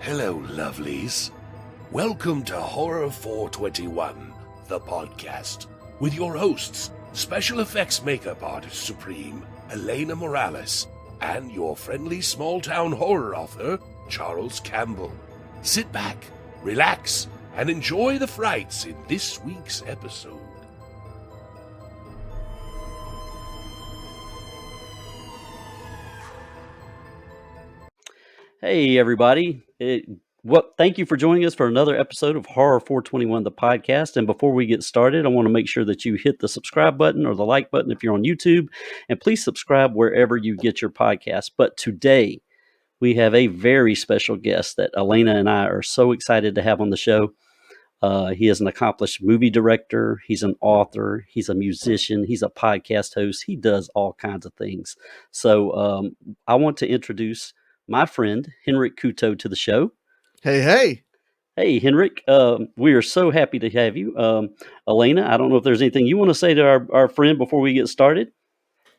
Hello, lovelies. Welcome to Horror 421, the podcast, with your hosts, special effects makeup artist supreme, Elena Morales, and your friendly small-town horror author, Charles Campbell. Sit back, relax, and enjoy the frights in this week's episode. Hey, everybody. Thank you for joining us for another episode of Horror 421, the podcast. And before we get started, I want to make sure that you hit the subscribe button or the like button if you're on YouTube. And please subscribe wherever you get your podcast. But today, we have a very special guest that Elena and I are so excited to have on the show. He is an accomplished movie director. He's an author. He's a musician. He's a podcast host. He does all kinds of things. So I want to introduce my friend, Henrique Couto, to the show. Hey. Hey, Henrique. We are so happy to have you. Elena, I don't know if there's anything you want to say to our friend before we get started.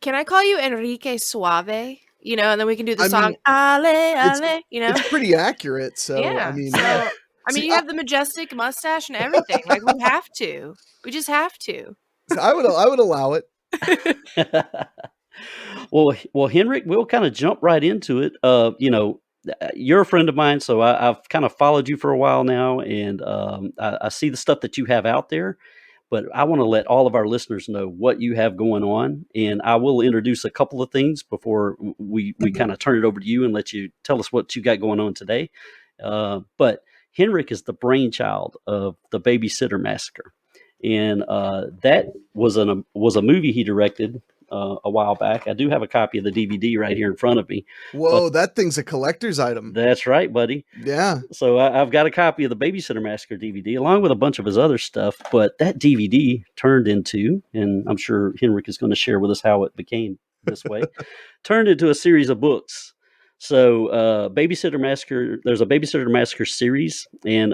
Can I call you Enrique Suave? You know, and then we can do the song, Ale, Ale, you know? It's pretty accurate, so, yeah. You have the majestic mustache and everything. Like, we have to. We just have to. I would allow it. Well, Henrique, we'll kind of jump right into it. You're a friend of mine, so I've kind of followed you for a while now, and I see the stuff that you have out there, but I want to let all of our listeners know what you have going on, and I will introduce a couple of things before we kind of turn it over to you and let you tell us what you got going on today. But Henrique is the brainchild of the Babysitter Massacre, and that was a movie he directed a while back. I do have a copy of the DVD right here in front of me. Whoa, that thing's a collector's item. That's right, buddy. Yeah. So I've got a copy of the Babysitter Massacre DVD along with a bunch of his other stuff, but that DVD turned into, and I'm sure Henrique is going to share with us how it became this way, turned into a series of books. So Babysitter Massacre, there's a Babysitter Massacre series, and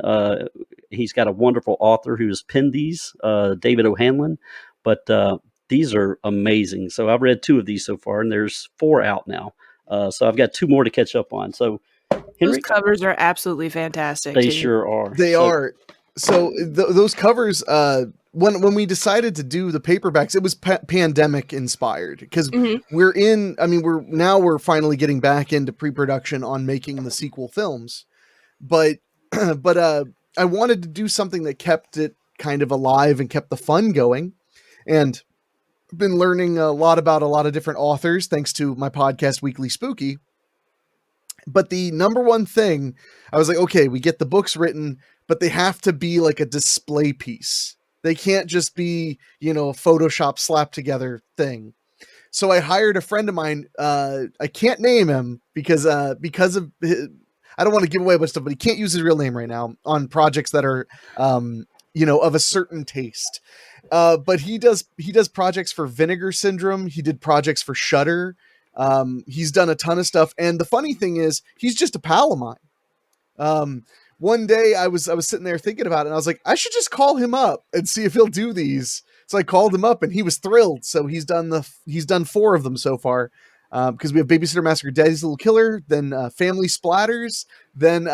he's got a wonderful author who's penned these, David O'Hanlon, but these are amazing. So I've read 2 of these so far, and there's 4 out now. So I've got 2 more to catch up on. So those covers are absolutely fantastic. They sure are. They are. So those covers, when we decided to do the paperbacks, it was pandemic inspired because we're finally getting back into pre-production on making the sequel films. But I wanted to do something that kept it kind of alive and kept the fun going. And been learning a lot about a lot of different authors thanks to my podcast Weekly Spooky. But the number one thing, I was like, okay, we get the books written, but they have to be like a display piece. They can't just be, a Photoshop slapped together thing. So I hired a friend of mine. I can't name him because of his, I don't want to give away a bunch of stuff, but he can't use his real name right now on projects that are, of a certain taste. But he does projects for Vinegar Syndrome. He did projects for Shudder. He's done a ton of stuff. And the funny thing is, he's just a pal of mine. One day I was sitting there thinking about it, and I was like, I should just call him up and see if he'll do these. So I called him up, and he was thrilled. So he's done 4 of them so far. Because we have Babysitter Massacre, Daddy's Little Killer, then Family Splatters, then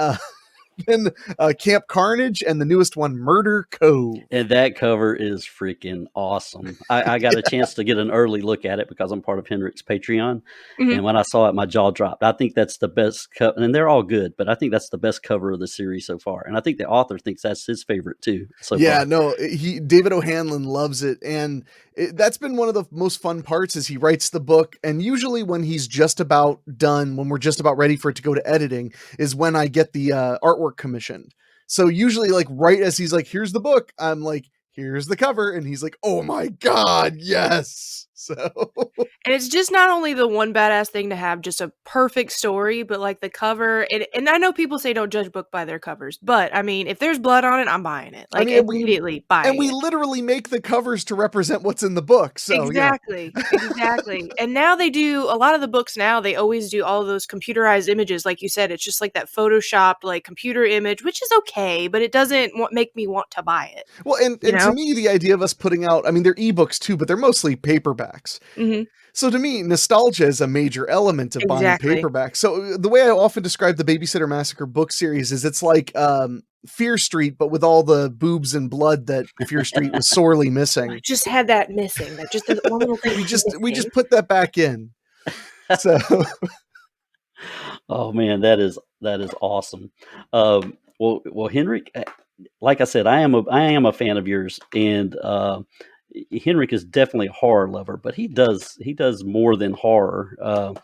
Camp Carnage, and the newest one, Murder Cove. And that cover is freaking awesome. I got a chance to get an early look at it because I'm part of Henrique's Patreon. Mm-hmm. And when I saw it, my jaw dropped. I think that's the best cover, and they're all good, but I think that's the best cover of the series so far. And I think the author thinks that's his favorite too. Yeah, no, David O'Hanlon loves it. And that's been one of the most fun parts is he writes the book. And usually when he's just about done, when we're just about ready for it to go to editing, is when I get the artwork commissioned. So usually like right as he's like, here's the book, I'm like, here's the cover. And he's like, oh my God, yes. So, and it's just not only the one badass thing to have just a perfect story, but like the cover. And I know people say don't judge book by their covers, but I mean, if there's blood on it, I'm buying it. Like immediately buying it. And we literally make the covers to represent what's in the book. So exactly. And now they do a lot of the books now. They always do all of those computerized images. Like you said, it's just like that photoshopped like computer image, which is okay, but it doesn't make me want to buy it. Well, and to me, the idea of us putting out, I mean, they're ebooks too, but they're mostly paperbacks. Mm-hmm. So to me, nostalgia is a major element of buying Exactly. paperback. So the way I often describe the Babysitter Massacre book series is it's like Fear Street, but with all the boobs and blood that Fear Street was sorely I missing. just had that missing. That just one little thing. We just missing. put that back in. So Oh man, that is awesome. Well, Henrik, like I said, I am a fan of yours, and Henrik is definitely a horror lover, but he does more than horror.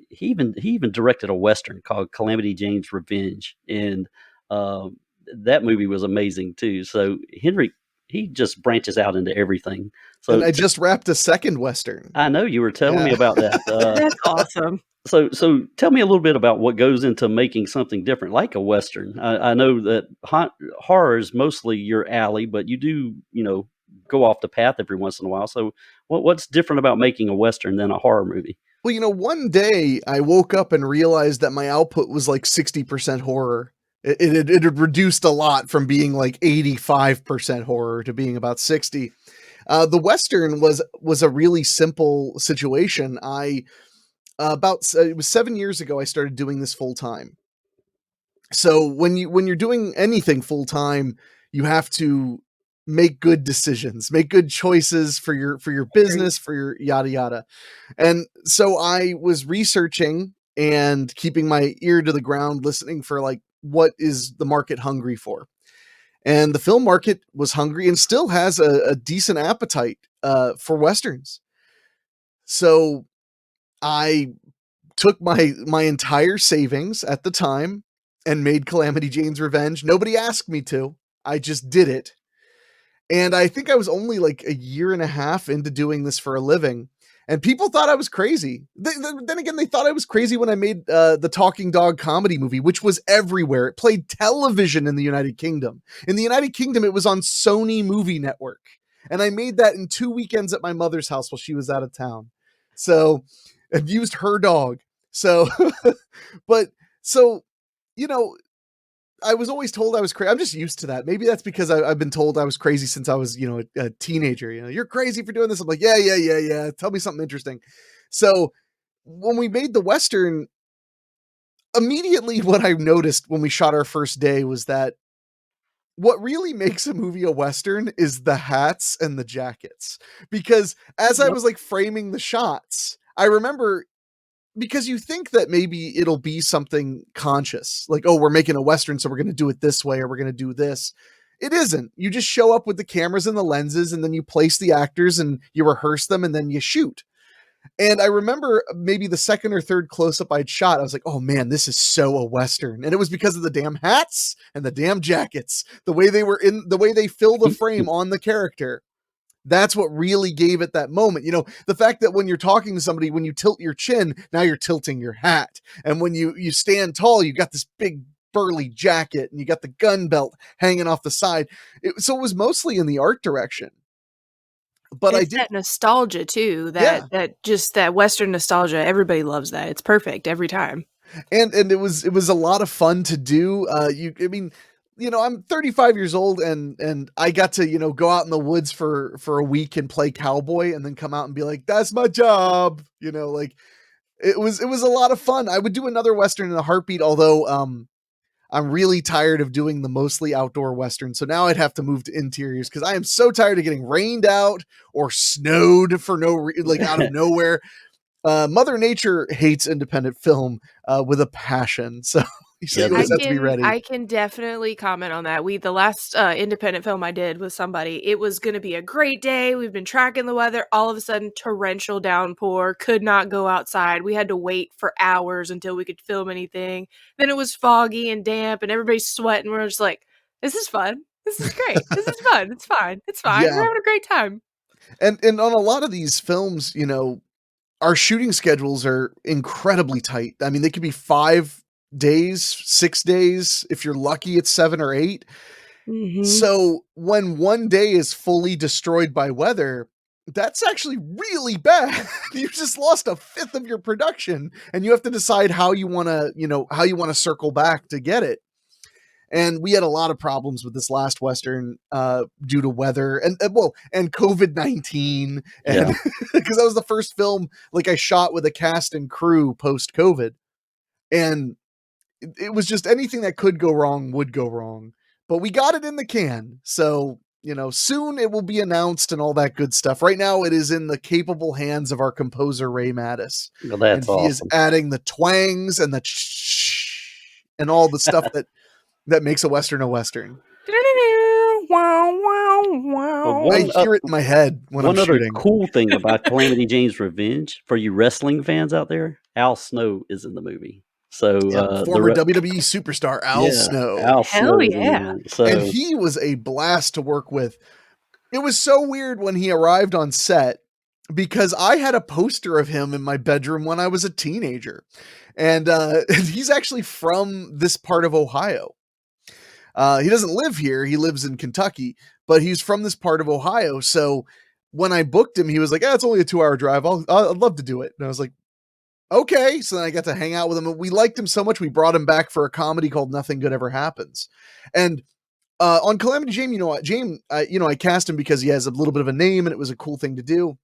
He even directed a western called Calamity Jane's Revenge, and that movie was amazing too. So Henrik, he just branches out into everything. and So I just wrapped a second Western. I know you were telling me Yeah. about that. That's awesome. So tell me a little bit about what goes into making something different, like a western. I know that horror is mostly your alley, but you do go off the path every once in a while. So what's different about making a western than a horror movie? Well, one day I woke up and realized that my output was like 60% horror. It had reduced a lot from being like 85% horror to being about 60. The Western was a really simple situation. It was 7 years ago I started doing this full time. So when you're doing anything full time, you have to make good decisions, make good choices for your business, for your yada yada. And so I was researching and keeping my ear to the ground, listening for like what is the market hungry for. And the film market was hungry and still has a decent appetite for westerns. So I took my entire savings at the time and made Calamity Jane's Revenge. Nobody asked me to. I just did it. And I think I was only like a year and a half into doing this for a living. And people thought I was crazy. Then again, they thought I was crazy when I made the Talking Dog comedy movie, which was everywhere. It played television in the United Kingdom. In the United Kingdom, it was on Sony Movie Network. And I made that in 2 weekends at my mother's house while she was out of town. So, and used her dog. So, but so, I was always told I was crazy. I'm just used to that. Maybe that's because I've been told I was crazy since I was, a teenager. You're crazy for doing this. I'm like, yeah. Tell me something interesting. So when we made the Western, immediately what I noticed when we shot our first day was that what really makes a movie a Western is the hats and the jackets. Because as I Yep. was like framing the shots, I remember, because you think that maybe it'll be something conscious, like, oh, we're making a Western, so we're going to do it this way, or we're going to do this. It isn't. You just show up with the cameras and the lenses, and then you place the actors and you rehearse them, and then you shoot. And I remember maybe the second or third close-up I'd shot, I was like, oh man, this is so a Western. And it was because of the damn hats and the damn jackets, the way they fill the frame on the character. That's what really gave it that moment. The fact that when you're talking to somebody, when you tilt your chin, now you're tilting your hat. And when you stand tall, you got this big burly jacket and you got the gun belt hanging off the side. So it was mostly in the art direction. But It's I did, that nostalgia too. yeah. That Western nostalgia. Everybody loves that. It's perfect every time. And it was a lot of fun to do. I'm 35 years old and I got to, go out in the woods for a week and play cowboy and then come out and be like, that's my job. Like it was a lot of fun. I would do another Western in a heartbeat, although I'm really tired of doing the mostly outdoor Western. So now I'd have to move to interiors because I am so tired of getting rained out or snowed for out of nowhere. Mother Nature hates independent film with a passion. So you always have to be ready. I can definitely comment on that. The last independent film I did with somebody, it was going to be a great day. We've been tracking the weather. All of a sudden, torrential downpour. Could not go outside. We had to wait for hours until we could film anything. Then it was foggy and damp, and everybody's sweating. We're just like, "This is fun. This is great. This is fun. It's fine. It's fine. Yeah. We're having a great time." And on a lot of these films, our shooting schedules are incredibly tight. I mean, they could be 5 days, 6 days. If you're lucky, it's 7 or 8. Mm-hmm. So when one day is fully destroyed by weather, that's actually really bad. You just lost a fifth of your production and you have to decide how you want to circle back to get it. And we had a lot of problems with this last Western due to weather and COVID-19. And because that was the first film like I shot with a cast and crew post-COVID. And it was just anything that could go wrong would go wrong. But we got it in the can. So, soon it will be announced and all that good stuff. Right now it is in the capable hands of our composer, Ray Mattis. Well, that's and he is adding the twangs and the and all the stuff that makes a Western a Western. Wow, wow, wow. I hear it in my head when I'm shooting. One other cool thing about Calamity Jane's Revenge, for you wrestling fans out there, Al Snow is in the movie. So former WWE superstar Al Snow. Al Hell yeah. And he was a blast to work with. It was so weird when he arrived on set because I had a poster of him in my bedroom when I was a teenager. And he's actually from this part of Ohio. He doesn't live here. He lives in Kentucky, but he's from this part of Ohio. So when I booked him, he was like, it's only a 2-hour drive. I'd love to do it. And I was like, okay. So then I got to hang out with him. And we liked him so much, we brought him back for a comedy called Nothing Good Ever Happens. And on Calamity Jane, I cast him because he has a little bit of a name and it was a cool thing to do.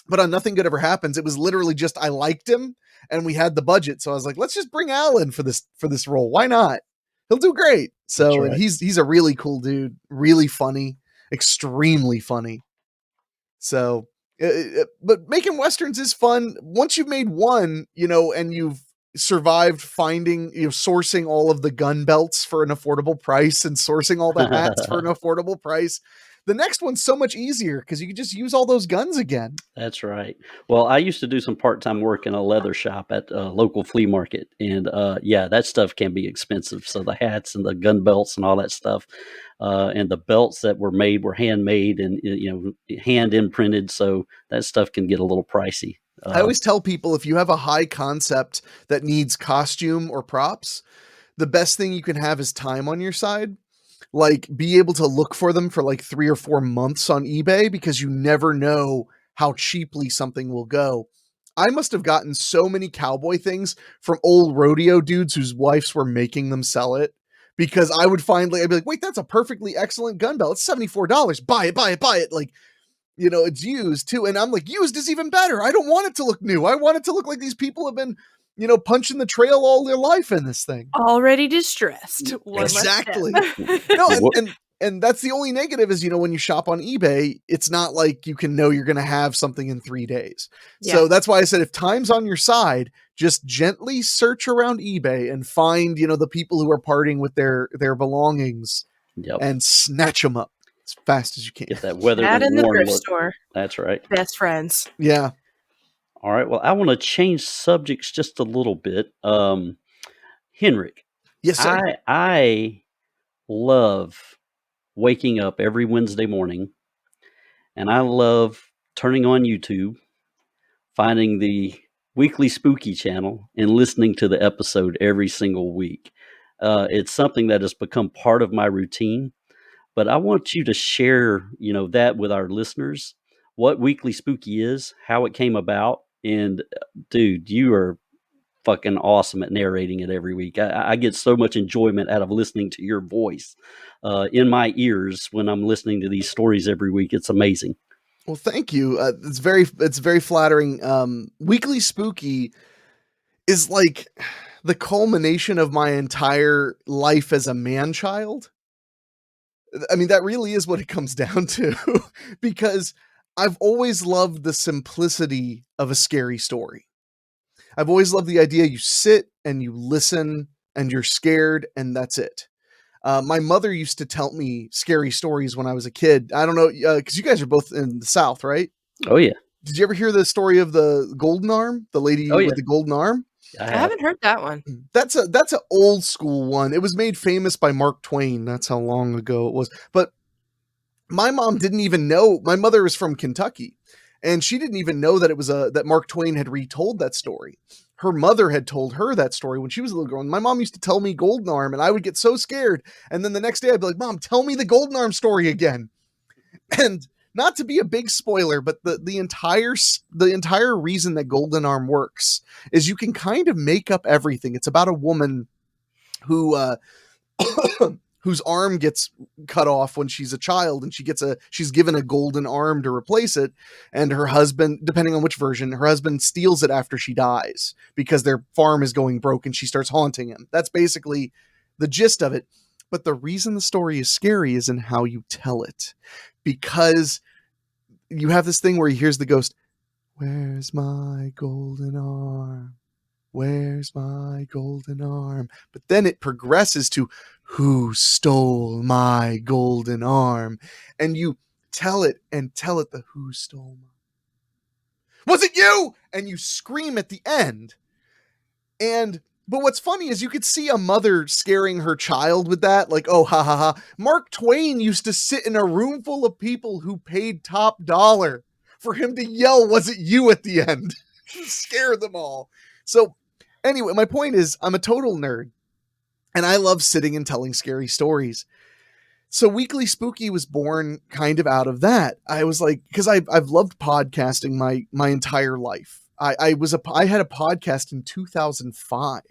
But on Nothing Good Ever Happens, it was literally just I liked him and we had the budget. So I was like, let's just bring Alan for this role. Why not? He'll do great. So right. And he's a really cool dude, really funny, extremely funny. So, but making Westerns is fun. Once you've made one, and you've survived finding, sourcing all of the gun belts for an affordable price and sourcing all the hats for an affordable price, the next one's so much easier because you can just use all those guns again. That's right. Well, I used to do some part-time work in a leather shop at a local flea market. And that stuff can be expensive. So the hats and the gun belts and all that stuff. And the belts that were made were handmade and, hand imprinted. So that stuff can get a little pricey. I always tell people if you have a high concept that needs costume or props, the best thing you can have is time on your side. Like be able to look for them for like 3 or 4 months on eBay because you never know how cheaply something will go. I must have gotten so many cowboy things from old rodeo dudes whose wives were making them sell it because I would I'd be like, wait, that's a perfectly excellent gun belt. It's $74. Buy it. Like, it's used too. And I'm like, used is even better. I don't want it to look new. I want it to look like these people have been, punching the trail all their life in this thing. Already distressed. Exactly. No, and that's the only negative is, when you shop on eBay, it's not like you can know you're going to have something in 3 days. Yeah. So that's why I said, if time's on your side, just gently search around eBay and find, the people who are parting with their belongings and snatch them up as fast as you can. Get that weathered and and in the worn thrift look. store. That's right. Best friends. Yeah. All right. Well, I want to change subjects just a little bit. Henrique. Yes, sir. I love waking up every Wednesday morning, and I love turning on YouTube, finding the Weekly Spooky channel, and listening to the episode every single week. It's something that has become part of my routine, but I want you to share, that with our listeners, what Weekly Spooky is, how it came about. And dude, you are fucking awesome at narrating it every week. I get so much enjoyment out of listening to your voice in my ears when I'm listening to these stories every week. It's amazing. Well, thank you. It's very flattering. Weekly Spooky is like the culmination of my entire life as a man-child. I mean, that really is what it comes down to because I've always loved the simplicity of a scary story. I've always loved the idea you sit and you listen and you're scared and that's it. My mother used to tell me scary stories when I was a kid. I don't know, because you guys are both in the South, right? Oh, yeah. Did you ever hear the story of the golden arm? The lady with the golden arm? I haven't heard that one. That's an old school one. It was made famous by Mark Twain. That's how long ago it was. But my mom didn't even know. My mother is from Kentucky, and she didn't even know that it was that Mark Twain had retold that story. Her mother had told her that story when she was a little girl. And my mom used to tell me Golden Arm, and I would get so scared. And then the next day I'd be like, Mom, tell me the Golden Arm story again. And not to be a big spoiler, but the entire reason that Golden Arm works is you can kind of make up everything. It's about a woman who whose arm gets cut off when she's a child, and she's given a golden arm to replace it. And her husband, depending on which version, her husband steals it after she dies because their farm is going broke, and she starts haunting him. That's basically the gist of it. But the reason the story is scary is in how you tell it, because you have this thing where he hears the ghost, "Where's my golden arm? Where's my golden arm?" But then it progresses to, "Who stole my golden arm?" And you tell it the "Who stole my?" "Was it you?" And you scream at the end. But what's funny is you could see a mother scaring her child with that, like, "Oh, ha ha ha." Mark Twain used to sit in a room full of people who paid top dollar for him to yell, "Was it you?" at the end. Scare them all. So anyway, my point is, I'm a total nerd, and I love sitting and telling scary stories. So Weekly Spooky was born kind of out of that. I was like, because I've loved podcasting my entire life. I had a podcast in 2005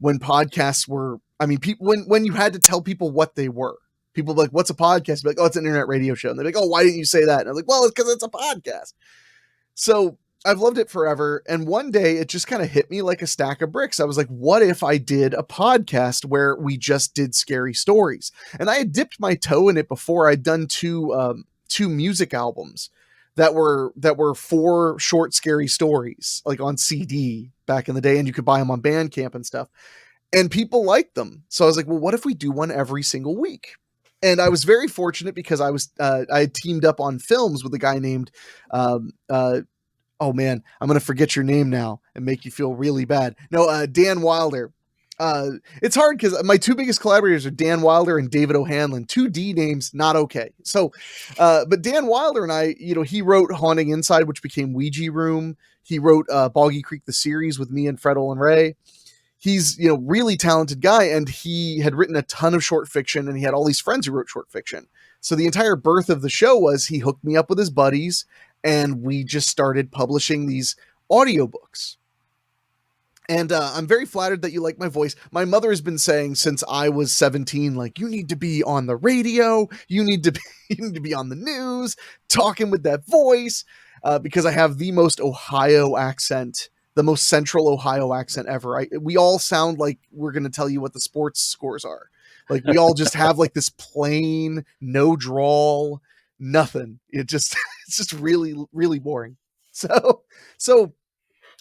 when podcasts were, I mean, when you had to tell people what they were. People were like, "What's a podcast?" I'd be like, "Oh, it's an internet radio show." And they're like, "Oh, why didn't you say that?" And I'm like, "Well, it's because it's a podcast." So I've loved it forever. And one day it just kind of hit me like a stack of bricks. I was like, what if I did a podcast where we just did scary stories? And I had dipped my toe in it before. I'd done two music albums that were 4 short scary stories, like on CD back in the day, and you could buy them on Bandcamp and stuff. And people liked them. So I was like, well, what if we do one every single week? And I was very fortunate because I had teamed up on films with a guy named, oh man, I'm going to forget your name now and make you feel really bad. No, Dan Wilder. It's hard because my 2 biggest collaborators are Dan Wilder and David O'Hanlon. 2 D names, not okay. So, but Dan Wilder and I, he wrote Haunting Inside, which became Ouija Room. He wrote Boggy Creek, the series with me and Fredel and Ray. He's, really talented guy, and he had written a ton of short fiction, and he had all these friends who wrote short fiction. So the entire birth of the show was he hooked me up with his buddies, and we just started publishing these audiobooks. And I'm very flattered that you like my voice. My mother has been saying since I was 17, like, you need to be on the radio, you need to be on the news, talking with that voice, because I have the most Ohio accent, the most central Ohio accent ever. We all sound like we're going to tell you what the sports scores are. Like, we all just have like this plain, no drawl, nothing. It's just really, really boring. So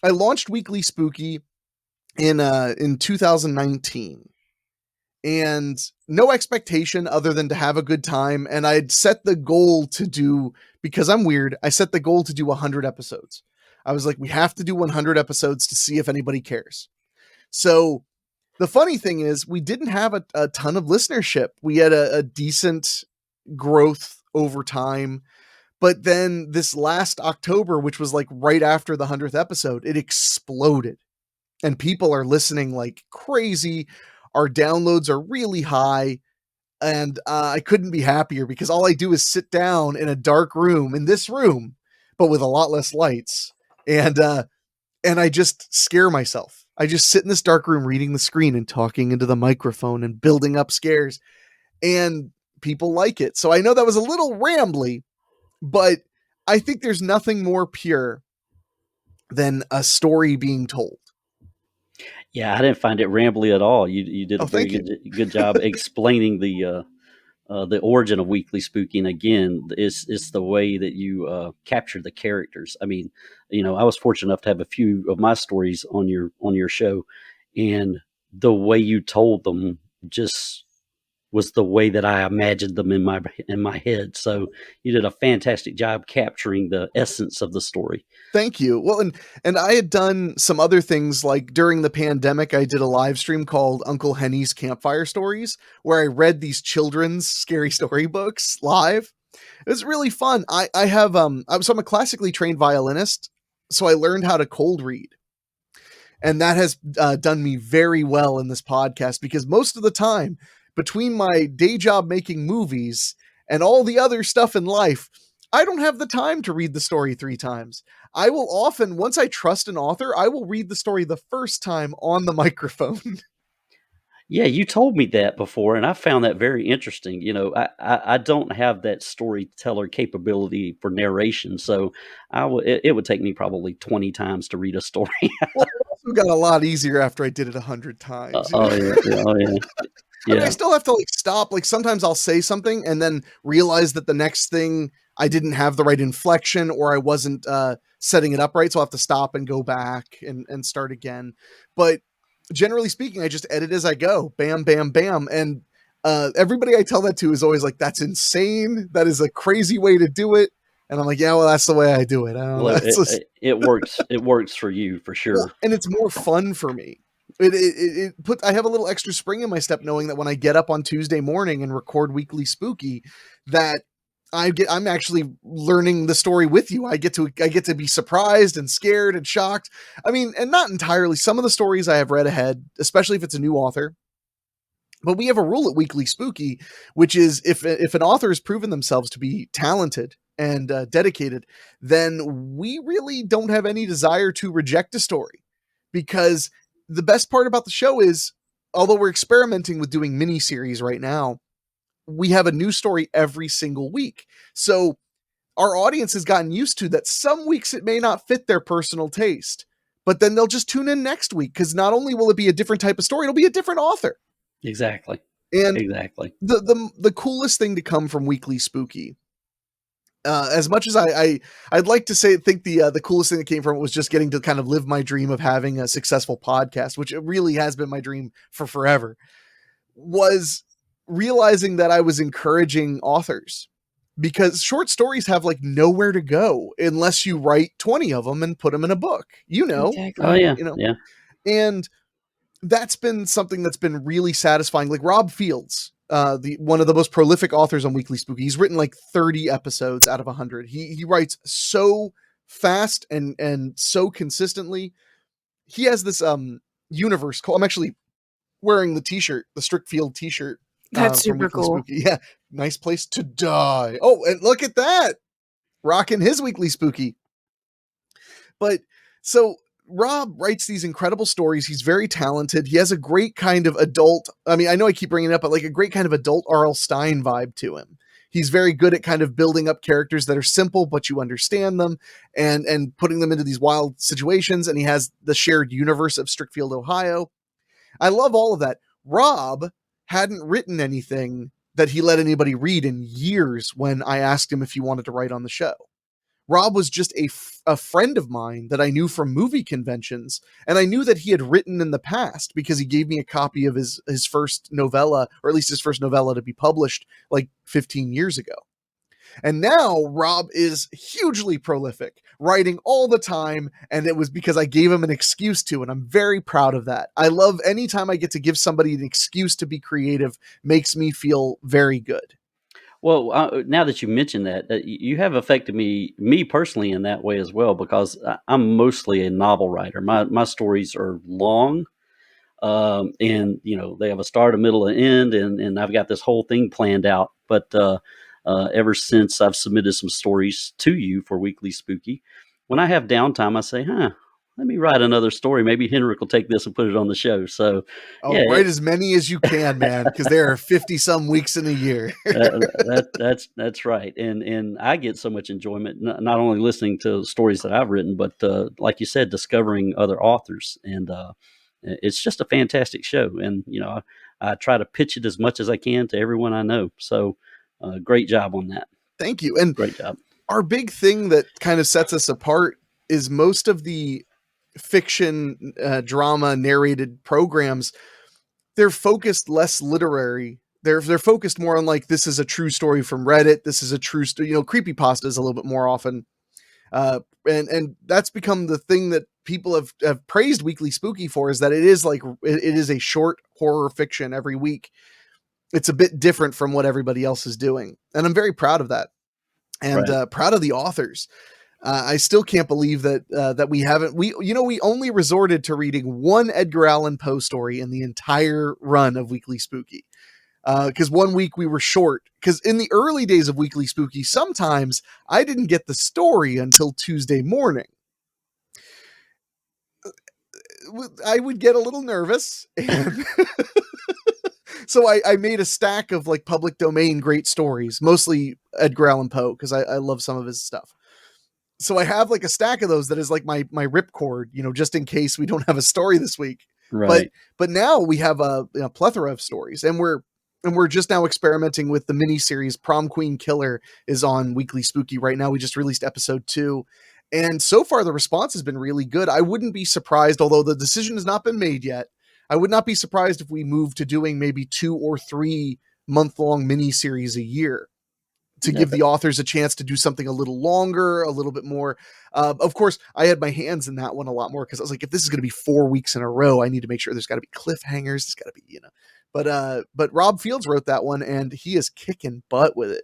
I launched Weekly Spooky in 2019, and no expectation other than to have a good time. And I'd set the goal to do, because I'm weird, I set the goal to do 100 episodes. I was like, we have to do 100 episodes to see if anybody cares. So the funny thing is, we didn't have a ton of listenership. We had a decent growth over time. But then this last October, which was like right after the 100th episode, it exploded. And people are listening like crazy. Our downloads are really high. And I couldn't be happier, because all I do is sit down in a dark room, in this room, but with a lot less lights. And I just scare myself. I just sit in this dark room reading the screen and talking into the microphone and building up scares. And people like it. So I know that was a little rambly, but I think there's nothing more pure than a story being told. Yeah, I didn't find it rambly at all. You did a very good job explaining the origin of Weekly Spooky. And again, it's the way that you capture the characters. I mean, I was fortunate enough to have a few of my stories on your show, and the way you told them just was the way that I imagined them in my head. So you did a fantastic job capturing the essence of the story. Thank you. Well, and I had done some other things, like during the pandemic, I did a live stream called Uncle Henny's Campfire Stories, where I read these children's scary storybooks live. It was really fun. I'm a classically trained violinist, so I learned how to cold read. And that has done me very well in this podcast, because most of the time, between my day job making movies and all the other stuff in life, I don't have the time to read the story 3 times. I will often, once I trust an author, I will read the story the first time on the microphone. Yeah, you told me that before, and I found that very interesting. I don't have that storyteller capability for narration, so it would take me probably 20 times to read a story. Well, it also got a lot easier after I did it 100 times. Oh yeah, oh yeah, I mean, I yeah. still have to like stop. Like sometimes I'll say something and then realize that the next thing I didn't have the right inflection or I wasn't setting it up right. So I'll have to stop and go back and start again. But generally speaking, I just edit as I go. Bam, bam, bam. And everybody I tell that to is always like, that's insane. That is a crazy way to do it. And I'm like, yeah, well, that's the way I do it. I don't know. Well, That's just, it works. It works for you for well, sure. and it's more fun for me. It put I have a little extra spring in my step knowing that when I get up on Tuesday morning and record Weekly Spooky, that I'm actually learning the story with you. I get to be surprised and scared and shocked. I mean, and not entirely. Some of the stories I have read ahead, especially if it's a new author. But we have a rule at Weekly Spooky, which is if an author has proven themselves to be talented and dedicated, then we really don't have any desire to reject a story, because the best part about the show is, although we're experimenting with doing miniseries right now, we have a new story every single week. So our audience has gotten used to that. Some weeks it may not fit their personal taste, but then they'll just tune in next week because not only will it be a different type of story, it'll be a different author. Exactly. And Exactly. the coolest thing to come from Weekly Spooky, as much as I'd like to think the coolest thing that came from it was just getting to kind of live my dream of having a successful podcast, which it really has been my dream for forever, was realizing that I was encouraging authors, because short stories have like nowhere to go unless you write 20 of them and put them in a book, Exactly. Oh yeah, yeah. and that's been something that's been really satisfying. Like Rob Fields, one of the most prolific authors on Weekly Spooky. He's written like 30 episodes out of 100. He writes so fast and so consistently. He has this universe called, I'm actually wearing the t-shirt, the Strickfield t-shirt That's from super Weekly cool. Spooky. Yeah, nice place to die. Oh, and look at that, rocking his Weekly Spooky. But so Rob writes these incredible stories. He's very talented. He has a great kind of adult, I mean, I know I keep bringing it up, but like a great kind of adult R.L. Stine vibe to him. He's very good at kind of building up characters that are simple, but you understand them, and putting them into these wild situations. And he has the shared universe of Strickfield, Ohio. I love all of that. Rob hadn't written anything that he let anybody read in years when I asked him if he wanted to write on the show. Rob was just a friend of mine that I knew from movie conventions, and I knew that he had written in the past because he gave me a copy of his first novella, or at least his first novella to be published like 15 years ago. And now Rob is hugely prolific, writing all the time, and it was because I gave him an excuse to, and I'm very proud of that. I love anytime I get to give somebody an excuse to be creative, makes me feel very good. Well, now that you mentioned that, you have affected me personally in that way as well, because I'm mostly a novel writer. My stories are long, and they have a start, a middle, and end, and I've got this whole thing planned out. But ever since I've submitted some stories to you for Weekly Spooky, when I have downtime, I say, let me write another story. Maybe Henrik will take this and put it on the show. So, Oh, yeah, write as many as you can, man, because there are 50 some weeks in a year. that's right, and I get so much enjoyment not only listening to stories that I've written, but like you said, discovering other authors, and it's just a fantastic show. And I try to pitch it as much as I can to everyone I know. So, great job on that. Thank you. And Great job. our big thing that kind of sets us apart is most of the fiction, drama narrated programs, they're focused less literary. They're focused more on like, this is a true story from Reddit. This is a true story, creepypasta is a little bit more often. And that's become the thing that people have praised Weekly Spooky for, is that it is like, it is a short horror fiction every week. It's a bit different from what everybody else is doing. And I'm very proud of that. And Right. proud of the authors. I still can't believe that we only resorted to reading one Edgar Allan Poe story in the entire run of Weekly Spooky. Because one week we were short. Because in the early days of Weekly Spooky, sometimes I didn't get the story until Tuesday morning. I would get a little nervous, and So I made a stack of like public domain great stories, mostly Edgar Allan Poe, because I love some of his stuff. So I have like a stack of those that is like my ripcord, just in case we don't have a story this week. Right. But now we have a plethora of stories, and we're just now experimenting with the mini series. Prom Queen Killer is on Weekly Spooky right now. We just released episode 2. And so far the response has been really good. I wouldn't be surprised, although the decision has not been made yet. I would not be surprised if we move to doing maybe 2 or 3 month-long mini series a year to give the authors a chance to do something a little longer, a little bit more. Of course, I had my hands in that one a lot more because I was like, if this is going to be 4 weeks in a row, I need to make sure there's got to be cliffhangers. There's got to be, But Rob Fields wrote that one, and he is kicking butt with it.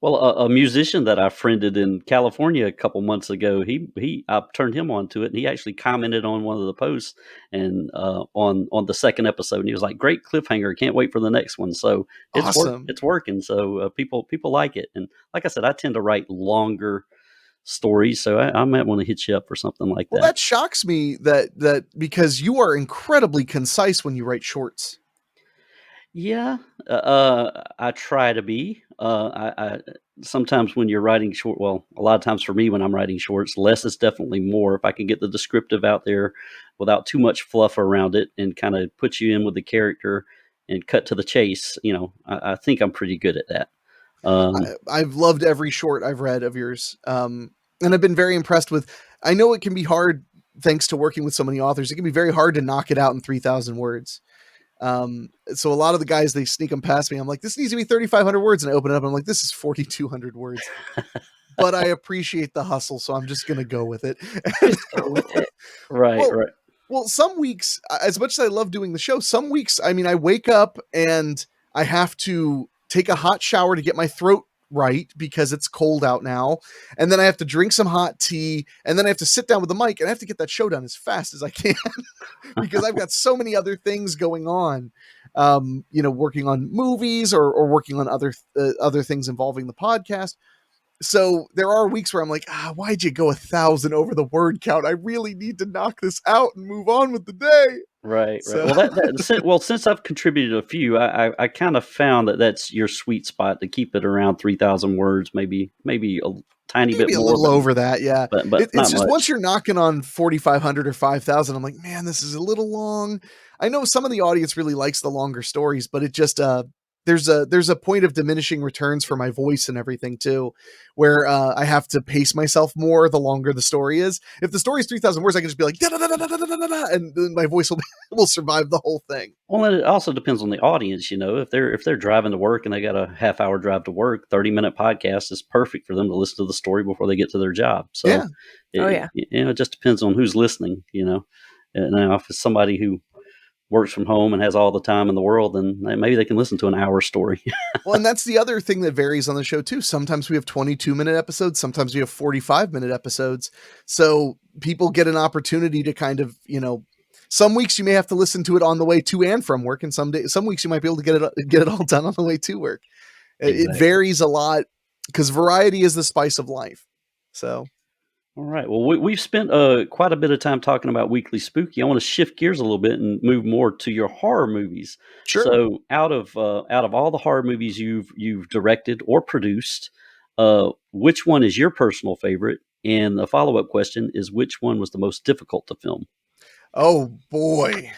Well, a musician that I friended in California a couple months ago, I turned him on to it, and he actually commented on one of the posts and on the second episode, and he was like, "Great cliffhanger! Can't wait for the next one." So Awesome. It's working. So people like it, and like I said, I tend to write longer stories, so I might want to hit you up for something like that. Well, that shocks me that because you are incredibly concise when you write shorts. Yeah, I try to be. I sometimes when you're writing short, well, a lot of times for me when I'm writing shorts, less is definitely more. If I can get the descriptive out there without too much fluff around it and kind of put you in with the character and cut to the chase, I think I'm pretty good at that. I've loved every short I've read of yours, and I've been very impressed with. I know it can be hard, thanks to working with so many authors. It can be very hard to knock it out in 3,000 words. So a lot of the guys, they sneak them past me. I'm like, this needs to be 3,500 words. And I open it up. And I'm like, this is 4,200 words, but I appreciate the hustle. So I'm just going to go with it. Just go with it. Right. Well, some weeks, as much as I love doing the show, some weeks, I mean, I wake up and I have to take a hot shower to get my throat right because it's cold out now. And then I have to drink some hot tea, and then I have to sit down with the mic, and I have to get that show done as fast as I can because I've got so many other things going on, working on movies or working on other things involving the podcast. So there are weeks where I'm like, why'd you go 1,000 over the word count? I really need to knock this out and move on with the day. Right. So- Well, since I've contributed a few, I kind of found that that's your sweet spot to keep it around 3,000 words, maybe a tiny bit Maybe more. a little over that, yeah. But it's not just much. once you're knocking on 4,500 or 5,000, I'm like, man, this is a little long. I know some of the audience really likes the longer stories, but it just there's a point of diminishing returns for my voice and everything too, where I have to pace myself more the longer the story is. If the story is 3,000 words, I can just be like, and then my voice will survive the whole thing. Well, it also depends on the audience. If they're driving to work and they got a half-hour drive to work, 30-minute podcast is perfect for them to listen to the story before they get to their job. So yeah. It just depends on who's listening. And now if it's somebody who works from home and has all the time in the world, then maybe they can listen to an hour story. Well, and that's the other thing that varies on the show too. Sometimes we have 22-minute episodes. Sometimes we have 45-minute episodes. So people get an opportunity to kind of, some weeks you may have to listen to it on the way to and from work. And some weeks you might be able to get it all done on the way to work. Exactly. It varies a lot because variety is the spice of life. So. All right. Well, we've spent quite a bit of time talking about Weekly Spooky. I want to shift gears a little bit and move more to your horror movies. Sure. So, out of all the horror movies you've directed or produced, which one is your personal favorite? And the follow-up question is, which one was the most difficult to film? Oh boy.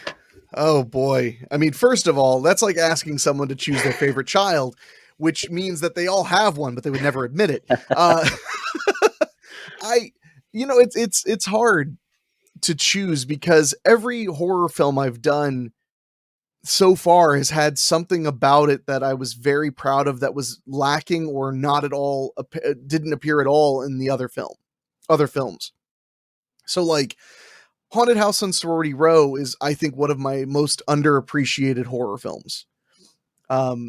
I mean, first of all, that's like asking someone to choose their favorite child, which means that they all have one, but they would never admit it. It's hard to choose because every horror film I've done so far has had something about it that I was very proud of that was lacking or not at all, didn't appear at all in the other films. So like Haunted House on Sorority Row is, I think, one of my most underappreciated horror films. I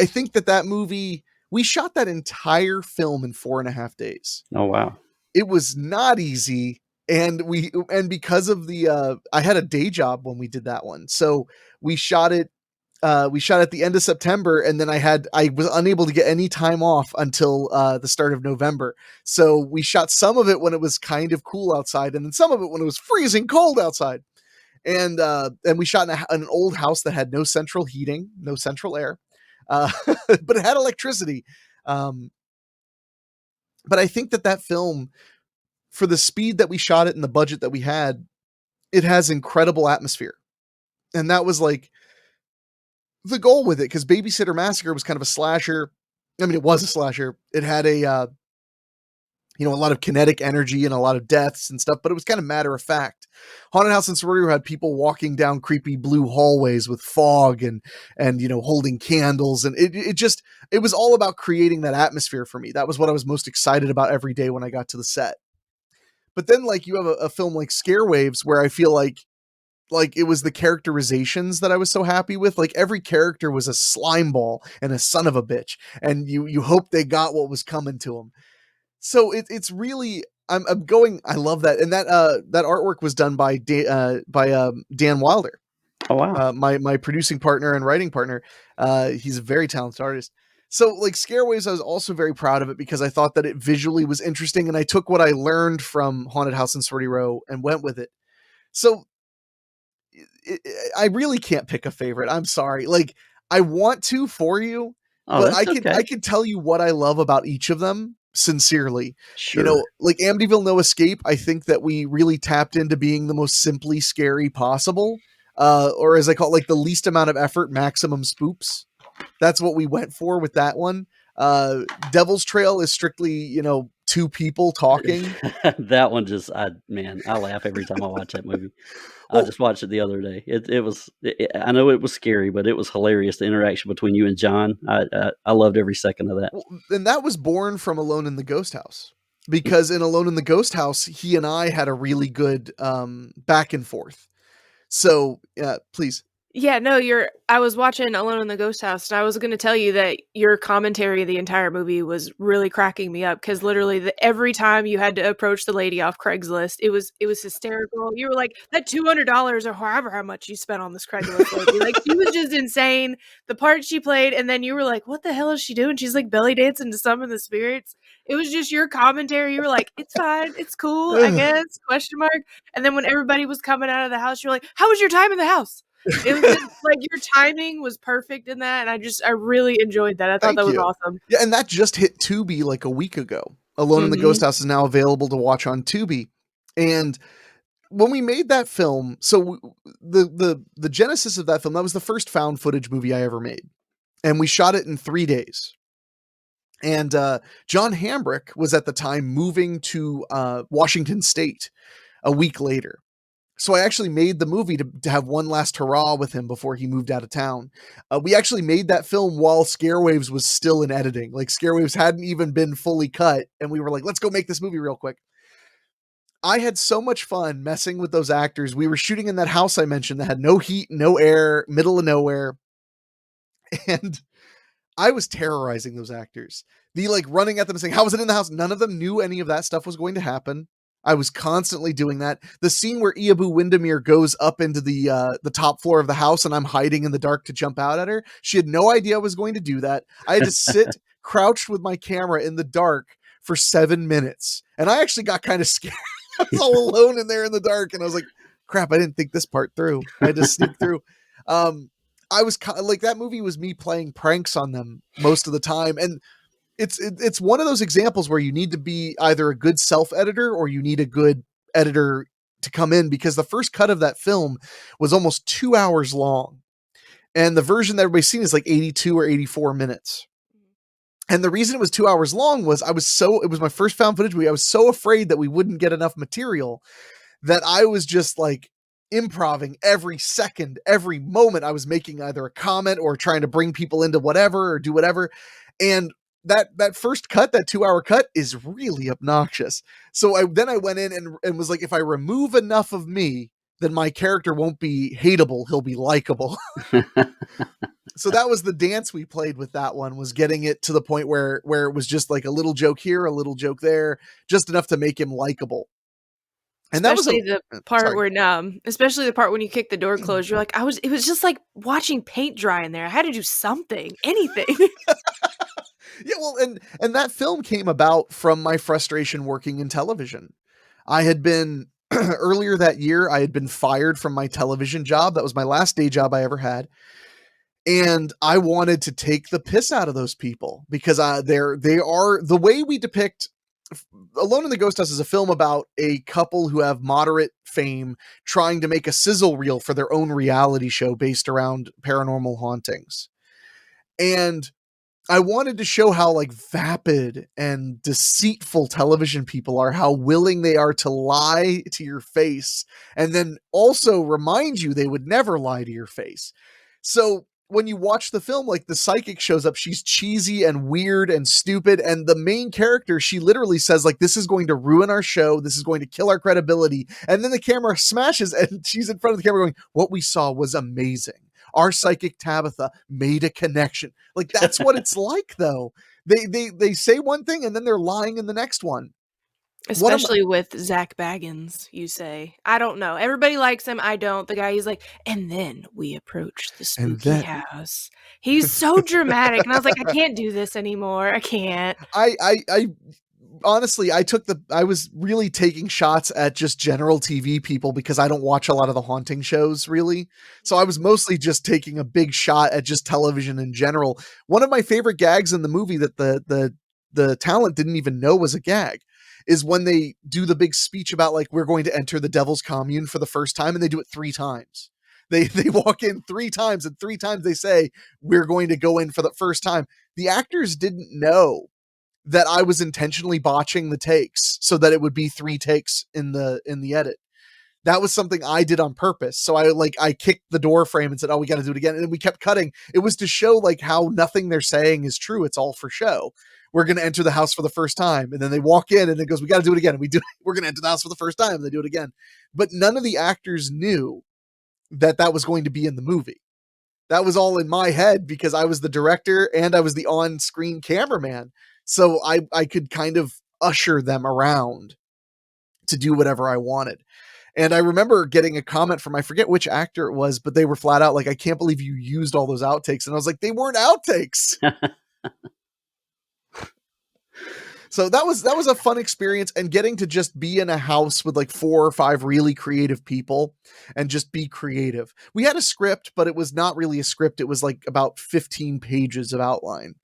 think that movie, we shot that entire film in 4.5 days. Oh, wow. It was not easy. And because of I had a day job when we did that one. So we shot it at the end of September, and then I was unable to get any time off until the start of November. So we shot some of it when it was kind of cool outside, and then some of it when it was freezing cold outside. and we shot in an old house that had no central heating, no central air, but it had electricity. But I think that film, for the speed that we shot it and the budget that we had, it has incredible atmosphere. And that was like the goal with it, because Babysitter Massacre was kind of a slasher. I mean, it was a slasher. It had a lot of kinetic energy and a lot of deaths and stuff, but it was kind of matter of fact. Haunted House and Sorority had people walking down creepy blue hallways with fog and holding candles, and it was all about creating that atmosphere for me. That was what I was most excited about every day when I got to the set. But then, like, you have a film like Scare Waves, where I feel like it was the characterizations that I was so happy with. Like, every character was a slime ball and a son of a bitch, and you hope they got what was coming to them. So it's really, I love that. And that artwork was done by Dan Wilder. Oh, wow. My producing partner and writing partner. He's a very talented artist. So, like, Scareways, I was also very proud of it because I thought that it visually was interesting, and I took what I learned from Haunted House and Sorority Row and went with it. So I really can't pick a favorite. I'm sorry. Like, I want to for you, but I can tell you what I love about each of them sincerely. Sure. Like Amityville No Escape, I think that we really tapped into being the most simply scary possible. Or as I call it, like, the least amount of effort, maximum spoops. That's what we went for with that one. Devil's Trail is strictly, two people talking. That one I laugh every time I watch that movie. Well, I just watched it the other day. I know it was scary, but it was hilarious. The interaction between you and John, I loved every second of that. And that was born from Alone in the Ghost House, because in Alone in the Ghost House, he and I had a really good back and forth. So, please. Yeah, no, I was watching Alone in the Ghost House, and I was going to tell you that your commentary of the entire movie was really cracking me up, because literally every time you had to approach the lady off Craigslist, it was hysterical. You were like, that $200 or however how much you spent on this Craigslist lady. Like, she was just insane. The part she played, and then you were like, what the hell is she doing? She's like belly dancing to summon the spirits. It was just your commentary. You were like, it's fine. It's cool, I guess, question mark. And then when everybody was coming out of the house, you're like, how was your time in the house? It was just, like, your timing was perfect in that, and I really enjoyed that. I thought that was awesome. Yeah, and that just hit Tubi like a week ago. Alone in the Ghost House is now available to watch on Tubi. And when we made that film, so the genesis of that film, that was the first found footage movie I ever made. And we shot it in 3 days. And John Hambrick was at the time moving to Washington State a week later. So I actually made the movie to have one last hurrah with him before he moved out of town. We actually made that film while Scarewaves was still in editing. Like, Scarewaves hadn't even been fully cut, and we were like, let's go make this movie real quick. I had so much fun messing with those actors. We were shooting in that house I mentioned that had no heat, no air, middle of nowhere. And I was terrorizing those actors. Running at them and saying, how was it in the house? None of them knew any of that stuff was going to happen. I was constantly doing that. The scene where Iabu Windermere goes up into the top floor of the house, and I'm hiding in the dark to jump out at her. She had no idea I was going to do that. I had to sit crouched with my camera in the dark for 7 minutes. And I actually got kind of scared. I was all alone in there in the dark, and I was like, crap, I didn't think this part through. I had to sneak through. I was like, that movie was me playing pranks on them most of the time. And it's one of those examples where you need to be either a good self-editor or you need a good editor to come in, because the first cut of that film was almost 2 hours long. And the version that everybody's seen is like 82 or 84 minutes. And the reason it was 2 hours long was it was my first found footage movie. I was so afraid that we wouldn't get enough material that I was just like improving every second, every moment. I was making either a comment or trying to bring people into whatever or do whatever. And that first cut, that 2 hour cut, is really obnoxious. So I went in and was like, if I remove enough of me, then my character won't be hateable. He'll be likable. So that was the dance we played with that one, was getting it to the point where it was just like a little joke here, a little joke there, just enough to make him likable. And especially the part when you kick the door closed, you're like, it was just like watching paint dry in there. I had to do something, anything. Yeah, well, and that film came about from my frustration working in television. I had been earlier that year, I had been fired from my television job. That was my last day job I ever had. And I wanted to take the piss out of those people because they are the way we depict Alone in the Ghost House is a film about a couple who have moderate fame trying to make a sizzle reel for their own reality show based around paranormal hauntings. And I wanted to show how like vapid and deceitful television people are, how willing they are to lie to your face, and then also remind you they would never lie to your face. So when you watch the film, like the psychic shows up, she's cheesy and weird and stupid. And the main character, she literally says like, this is going to ruin our show. This is going to kill our credibility. And then the camera smashes and she's in front of the camera going, what we saw was amazing. Our psychic Tabitha made a connection. Like that's what it's like though. They say one thing and then they're lying in the next one. Especially with Zach Baggins, you say. I don't know. Everybody likes him. I don't. The guy, he's like, and then we approached the spooky house. He's so dramatic. And I was like, I can't do this anymore. I can't. I honestly, I was really taking shots at just general TV people because I don't watch a lot of the haunting shows really. So I was mostly just taking a big shot at just television in general. One of my favorite gags in the movie that the talent didn't even know was a gag is when they do the big speech about like, we're going to enter the devil's commune for the first time. And they do it 3 times. They walk in 3 times and 3 times they say, we're going to go in for the first time. The actors didn't know that I was intentionally botching the takes so that it would be 3 takes in the edit. That was something I did on purpose. So I kicked the door frame and said, oh, we got to do it again. And then we kept cutting. It was to show like how nothing they're saying is true. It's all for show. We're going to enter the house for the first time. And then they walk in and it goes, we got to do it again. And we're going to enter the house for the first time. And they do it again. But none of the actors knew that was going to be in the movie. That was all in my head because I was the director and I was the on-screen cameraman. So I could kind of usher them around to do whatever I wanted. And I remember getting a comment from, I forget which actor it was, but they were flat out like, I can't believe you used all those outtakes. And I was like, they weren't outtakes. So that was a fun experience, and getting to just be in a house with like 4 or 5 really creative people and just be creative. We had a script, but it was not really a script. It was like about 15 pages of outline.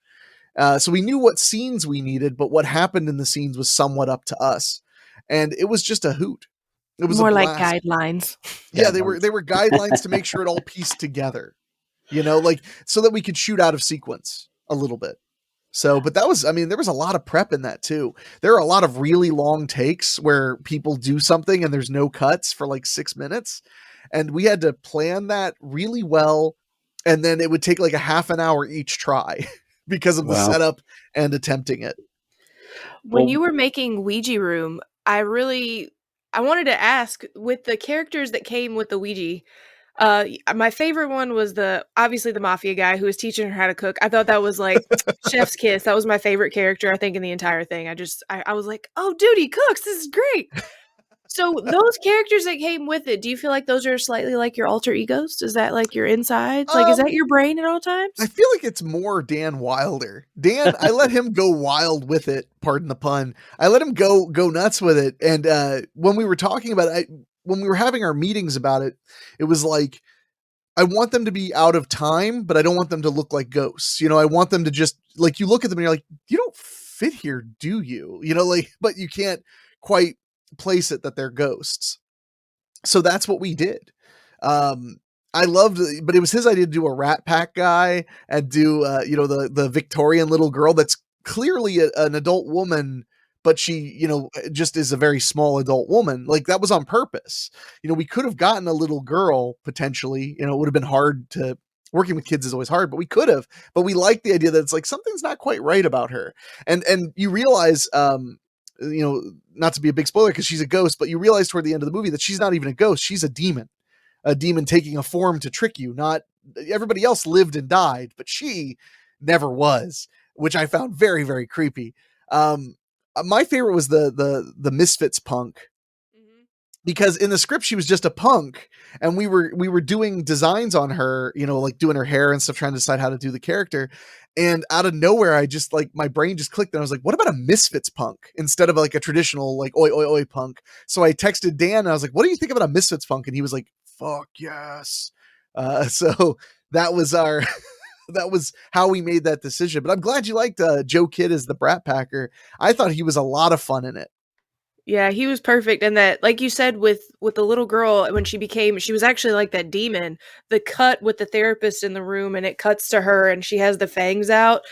So we knew what scenes we needed, but what happened in the scenes was somewhat up to us. And it was just a hoot. It was more a like blast. guidelines. Yeah, they were guidelines to make sure it all pieced together, like so that we could shoot out of sequence a little bit. So, but there was a lot of prep in that too. There are a lot of really long takes where people do something and there's no cuts for like 6 minutes. And we had to plan that really well. And then it would take like a half an hour each try because of the setup and attempting it. When you were making Ouija Room, I wanted to ask, with the characters that came with the Ouija, my favorite one was obviously the mafia guy who was teaching her how to cook. I thought that was like chef's kiss. That was my favorite character, I think, in the entire thing. I was like, oh, dude, he cooks. This is great. So those characters that came with it, do you feel like those are slightly like your alter egos? Is that like your insides? Like, is that your brain at all times? I feel like it's more Dan Wilder. Dan, I let him go wild with it. Pardon the pun. I let him go nuts with it. And when we were talking about it, when we were having our meetings about it, it was like, I want them to be out of time, but I don't want them to look like ghosts. I want them to just like, you look at them and you're like, you don't fit here, do you? But you can't quite place it that they're ghosts. So that's what we did. I loved, but it was his idea to do a Rat Pack guy and do, the Victorian little girl that's clearly an adult woman, but she, just is a very small adult woman. Like that was on purpose. We could have gotten a little girl potentially, it would have been hard working with kids is always hard, but we could have, but we liked the idea that it's like, something's not quite right about her. And you realize, not to be a big spoiler because she's a ghost, but you realize toward the end of the movie that she's not even a ghost. She's a demon taking a form to trick you. Not everybody else lived and died, but she never was, which I found very, very creepy. My favorite was the Misfits punk. because in the script she was just a punk, and we were doing designs on her, like doing her hair and stuff, trying to decide how to do the character. And out of nowhere, I just like, my brain just clicked, and I was like, what about a Misfits punk instead of like a traditional like oi oi oi punk? So I texted Dan and I was like, what do you think about a Misfits punk? And he was like, fuck yes. So that was our that was how we made that decision. But I'm glad you liked Joe Kidd as the Brat Packer. I thought he was a lot of fun in it. Yeah, he was perfect. And that, like you said, with the little girl, when she was actually like that demon, the cut with the therapist in the room and it cuts to her and she has the fangs out.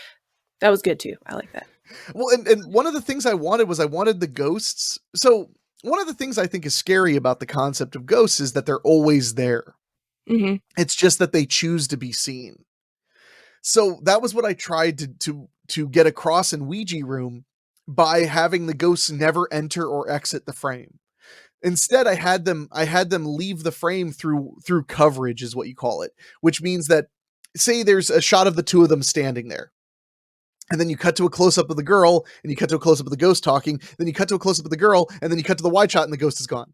That was good too. I like that. Well, and one of the things I wanted the ghosts. So one of the things I think is scary about the concept of ghosts is that they're always there. Mm-hmm. It's just that they choose to be seen. So that was what I tried to get across in Ouija Room by having the ghosts never enter or exit the frame. Instead, I had them leave the frame through coverage, is what you call it, which means that, say there's a shot of the two of them standing there, and then you cut to a close-up of the girl, and you cut to a close-up of the ghost talking, then you cut to a close-up of the girl, and then you cut to the wide shot and the ghost is gone.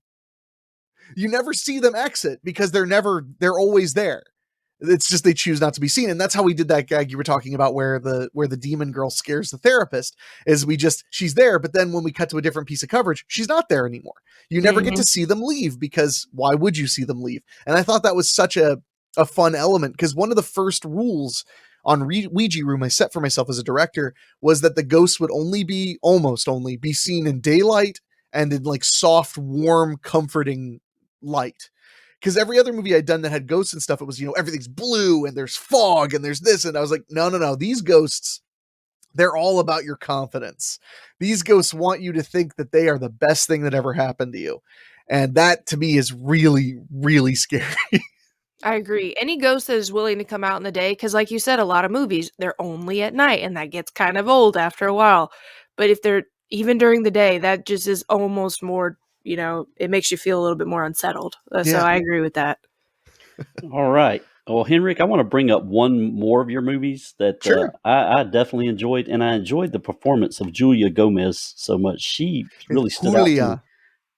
You never see them exit because they're always there. It's just they choose not to be seen. And that's how we did that gag you were talking about where the demon girl scares the therapist, is she's there, but then when we cut to a different piece of coverage, she's not there anymore. You never get to see them leave, because why would you see them leave? And I thought that was such a fun element, because one of the first rules on Ouija Room I set for myself as a director was that the ghosts would almost only be seen in daylight and in like soft, warm, comforting light. Because every other movie I'd done that had ghosts and stuff, it was, everything's blue and there's fog and there's this. And I was like, no. These ghosts, they're all about your confidence. These ghosts want you to think that they are the best thing that ever happened to you. And that to me is really, really scary. I agree. Any ghost that is willing to come out in the day, because like you said, a lot of movies, they're only at night, and that gets kind of old after a while. But if they're even during the day, that just is almost more, it makes you feel a little bit more unsettled. So I agree with that. All right. Well, Henrique, I want to bring up one more of your movies that Sure. I definitely enjoyed, and I enjoyed the performance of Julia Gomez so much. She really stood out to me.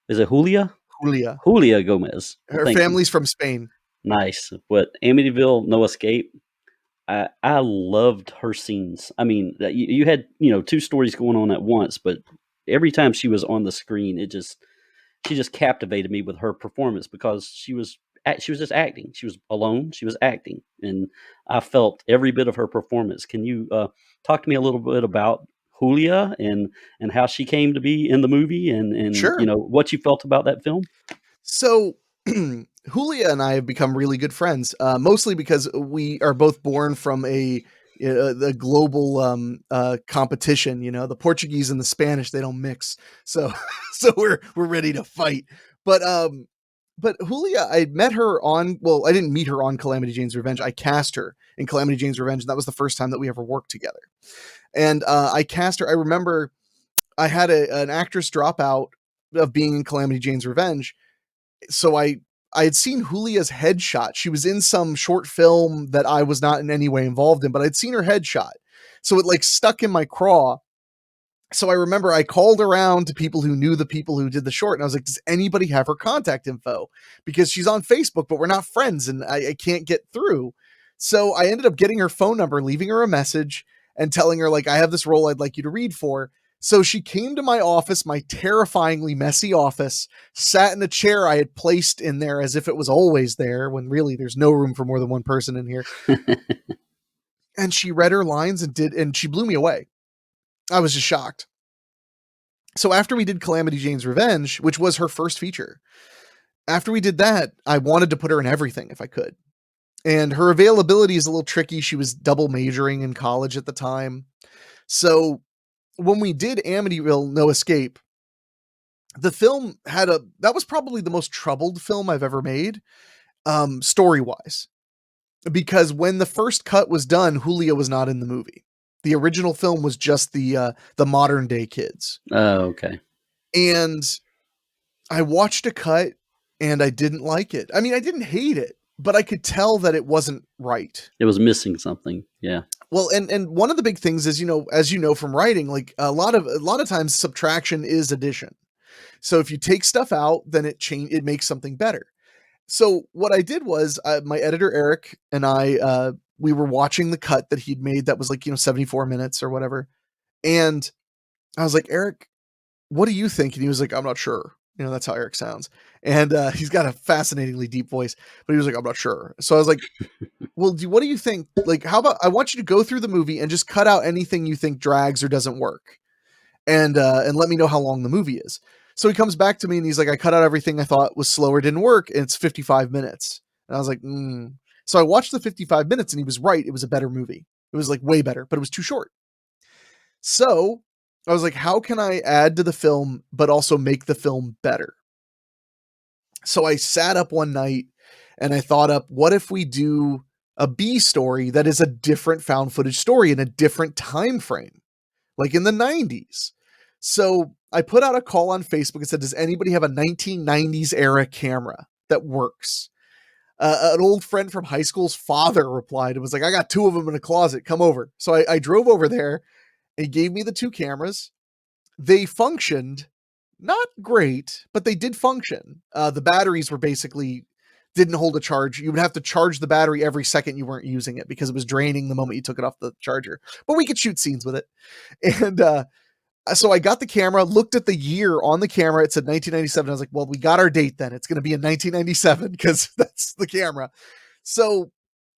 Is it Julia? Julia Gomez. Her family's from Spain. Nice. But Amityville, No Escape, I loved her scenes. I mean, you had, two stories going on at once, but every time she was on the screen, she just captivated me with her performance, because she was just acting. She was alone. She was acting, and I felt every bit of her performance. Can you talk to me a little bit about Julia and how she came to be in the movie, and Sure. What you felt about that film? So Julia and I have become really good friends, mostly because we are both born from the global competition. The Portuguese and the Spanish, they don't mix, so we're ready to fight. But Julia, I met her on, I didn't meet her on Calamity Jane's Revenge. I cast her in Calamity Jane's Revenge, and that was the first time that we ever worked together. And I cast her. I remember I had an actress drop out of being in Calamity Jane's Revenge, so I had seen Julia's headshot. She was in some short film that I was not in any way involved in, but I'd seen her headshot. So it like stuck in my craw. So I remember I called around to people who knew the people who did the short, and I was like, does anybody have her contact info? Because she's on Facebook, but we're not friends, and I can't get through. So I ended up getting her phone number, leaving her a message, and telling her, like, I have this role I'd like you to read for. So she came to my office, my terrifyingly messy office, sat in a chair I had placed in there as if it was always there, when really there's no room for more than one person in here. And she read her lines and she blew me away. I was just shocked. So after we did Calamity Jane's Revenge, which was her first feature, after we did that, I wanted to put her in everything if I could. And her availability is a little tricky. She was double majoring in college at the time. So when we did Amityville No Escape, the film that was probably the most troubled film I've ever made, story-wise. Because when the first cut was done, Julia was not in the movie. The original film was just the modern day kids. Oh, okay. And I watched a cut and I didn't like it. I mean, I didn't hate it, but I could tell that it wasn't right. It was missing something. Yeah. Well, and one of the big things is, as you know from writing, like a lot of times subtraction is addition. So if you take stuff out, then it makes something better. So what I did was my editor, Eric, and I, we were watching the cut that he'd made that was like, 74 minutes or whatever. And I was like, Eric, what do you think? And he was like, I'm not sure. That's how Eric sounds. And he's got a fascinatingly deep voice, but he was like, I'm not sure. So I was like, well, what do you think? Like, how about I want you to go through the movie and just cut out anything you think drags or doesn't work. And let me know how long the movie is. So he comes back to me and he's like, I cut out everything I thought was slow or didn't work. And it's 55 minutes. And I was like, So I watched the 55 minutes and he was right. It was a better movie. It was like way better, but it was too short. So I was like, how can I add to the film, but also make the film better? So I sat up one night and I thought up, what if we do a B story that is a different found footage story in a different time frame, like in the 90s? So I put out a call on Facebook and said, does anybody have a 1990s era camera that works? An old friend from high school's father replied and was like, I got 2 of them in a closet. Come over. So I drove over there and he gave me the 2 cameras. They functioned not great, but they did function. The batteries were basically didn't hold a charge. You would have to charge the battery every second you weren't using it because it was draining the moment you took it off the charger. But we could shoot scenes with it. And so I got the camera, looked at the year on the camera. It said 1997. I was like, well, we got our date then. It's going to be in 1997 because that's the camera. So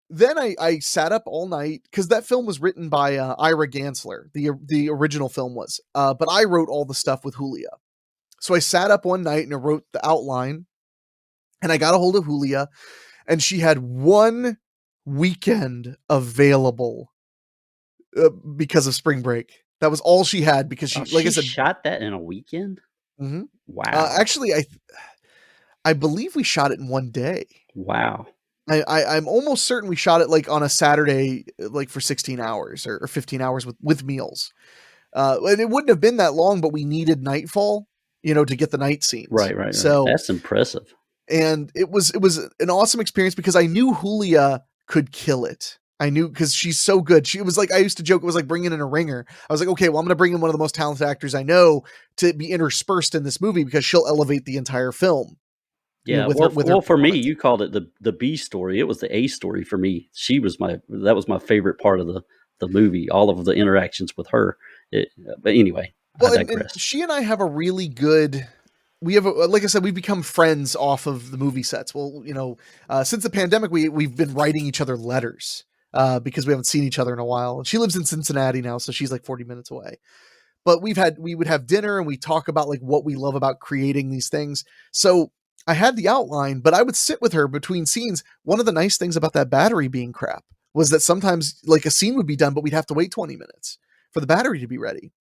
then I sat up all night because that film was written by Ira Gansler. The original film was, but I wrote all the stuff with Julia. So I sat up one night and I wrote the outline and I got a hold of Julia and she had 1 weekend available because of spring break. That was all she had because she, like I said, shot that in a weekend. Mm-hmm. Wow. Actually, I believe we shot it in one day. Wow. I'm almost certain we shot it like on a Saturday, like for 16 hours or 15 hours with meals. And it wouldn't have been that long, but we needed nightfall, to get the night scenes. Right. So that's impressive. And it was an awesome experience because I knew Julia could kill it. I knew because she's so good. She was like, I used to joke, it was like bringing in a ringer. I was like, okay, well, I'm going to bring in one of the most talented actors I know to be interspersed in this movie because she'll elevate the entire film. Yeah. For me, you called it the B story. It was the A story for me. That was my favorite part of the movie. All of the interactions with her. But anyway, I digress. And she and I have a really good. Like I said, we've become friends off of the movie sets. Well, since the pandemic, we've been writing each other letters because we haven't seen each other in a while. She lives in Cincinnati now, so she's like 40 minutes away. But we would have dinner and we talk about like what we love about creating these things. So I had the outline, but I would sit with her between scenes. One of the nice things about that battery being crap was that sometimes like a scene would be done, but we'd have to wait 20 minutes for the battery to be ready.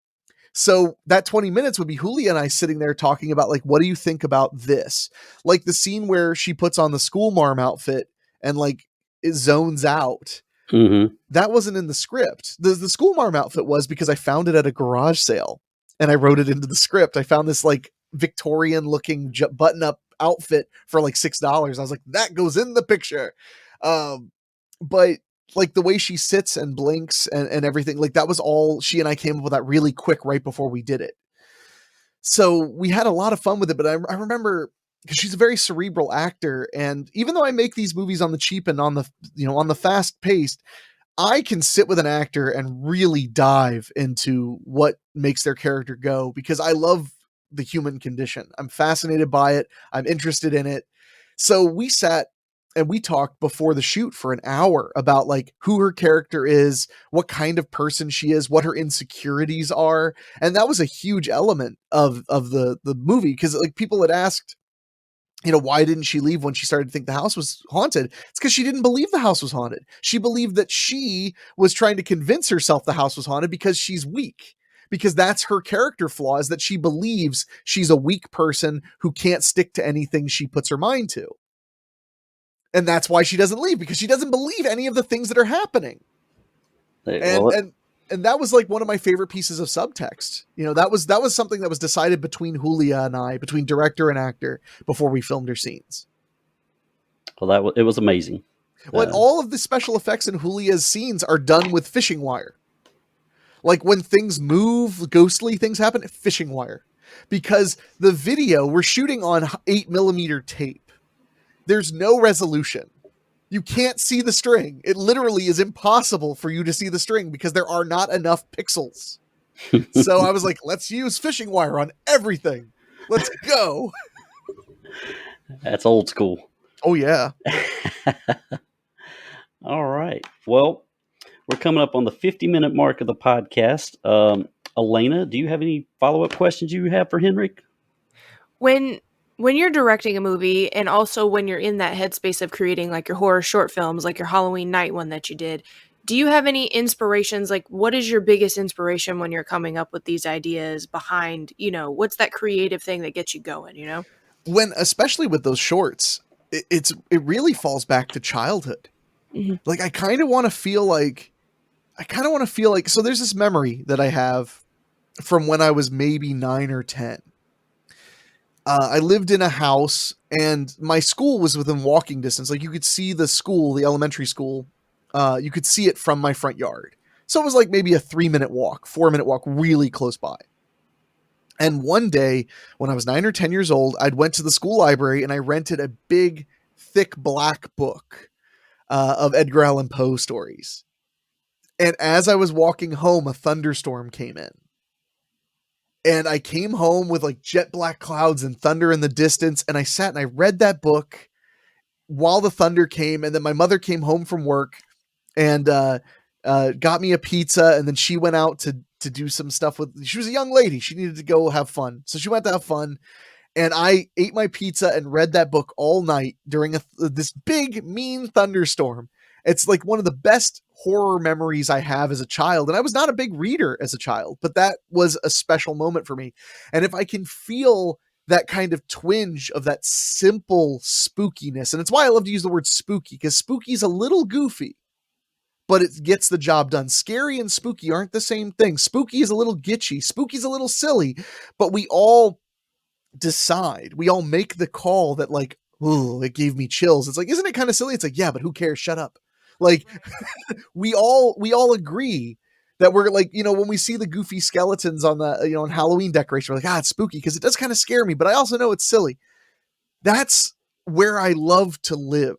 So that 20 minutes would be Julia and I sitting there talking about like, what do you think about this? Like the scene where she puts on the school marm outfit and like it zones out. Mm-hmm. That wasn't in the script. The school marm outfit was because I found it at a garage sale and I wrote it into the script. I found this like Victorian looking button up outfit for like $6. I was like, that goes in the picture. But like the way she sits and blinks and everything, like that was all she and I came up with that really quick right before we did it. So we had a lot of fun with it, but I remember because she's a very cerebral actor. And even though I make these movies on the cheap and on the fast paced, I can sit with an actor and really dive into what makes their character go because I love the human condition. I'm fascinated by it. I'm interested in it. So we sat and we talked before the shoot for an hour about like who her character is, what kind of person she is, what her insecurities are. And that was a huge element of the movie. Cause like people had asked, why didn't she leave when she started to think the house was haunted? It's because she didn't believe the house was haunted. She believed that she was trying to convince herself the house was haunted because she's weak. Because that's her character flaw, is that she believes she's a weak person who can't stick to anything she puts her mind to. And that's why she doesn't leave, because she doesn't believe any of the things that are happening. And that was like one of my favorite pieces of subtext. That was something that was decided between Julia and I, between director and actor, before we filmed her scenes. Well, it was amazing. Well, all of the special effects in Julia's scenes are done with fishing wire. Like when things move, ghostly things happen, fishing wire. because the video we're shooting on 8mm tape. There's no resolution. You can't see the string. It literally is impossible for you to see the string because there are not enough pixels. So I was like, let's use fishing wire on everything. Let's go. That's old school. Oh, yeah. All right. Well, we're coming up on the 50-minute mark of the podcast. Elena, do you have any follow-up questions you have for Henrique? When you're directing a movie, and also when you're in that headspace of creating like your horror short films, like your Halloween Night one that you did, do you have any inspirations? Like, what is your biggest inspiration when you're coming up with these ideas behind, what's that creative thing that gets you going, When, especially with those shorts, it really falls back to childhood. Mm-hmm. Like, I kind of want to feel like, so there's this memory that I have from when I was maybe 9 or 10. I lived in a house and my school was within walking distance. Like, you could see the school, the elementary school. You could see it from my front yard. So it was like maybe a 3-minute walk, 4-minute walk, really close by. And one day when I was 9 or 10 years old, I'd went to the school library and I rented a big, thick black book of Edgar Allan Poe stories. And as I was walking home, a thunderstorm came in. And I came home with like jet black clouds and thunder in the distance. And I sat and I read that book while the thunder came. And then my mother came home from work and got me a pizza. And then she went out to do some stuff she was a young lady. She needed to go have fun. So she went to have fun. And I ate my pizza and read that book all night during this big, mean thunderstorm. It's like one of the best horror memories I have as a child. And I was not a big reader as a child, but that was a special moment for me. And if I can feel that kind of twinge of that simple spookiness, and it's why I love to use the word spooky, because spooky is a little goofy, but it gets the job done. Scary and spooky aren't the same thing. Spooky is a little gitchy. Spooky is a little silly, but we all decide. We all make the call that like, oh, it gave me chills. It's like, isn't it kind of silly? It's like, yeah, but who cares? Shut up. Like, we all agree that we're like, when we see the goofy skeletons on the, on Halloween decoration, we're like, it's spooky because it does kind of scare me, but I also know it's silly. That's where I love to live.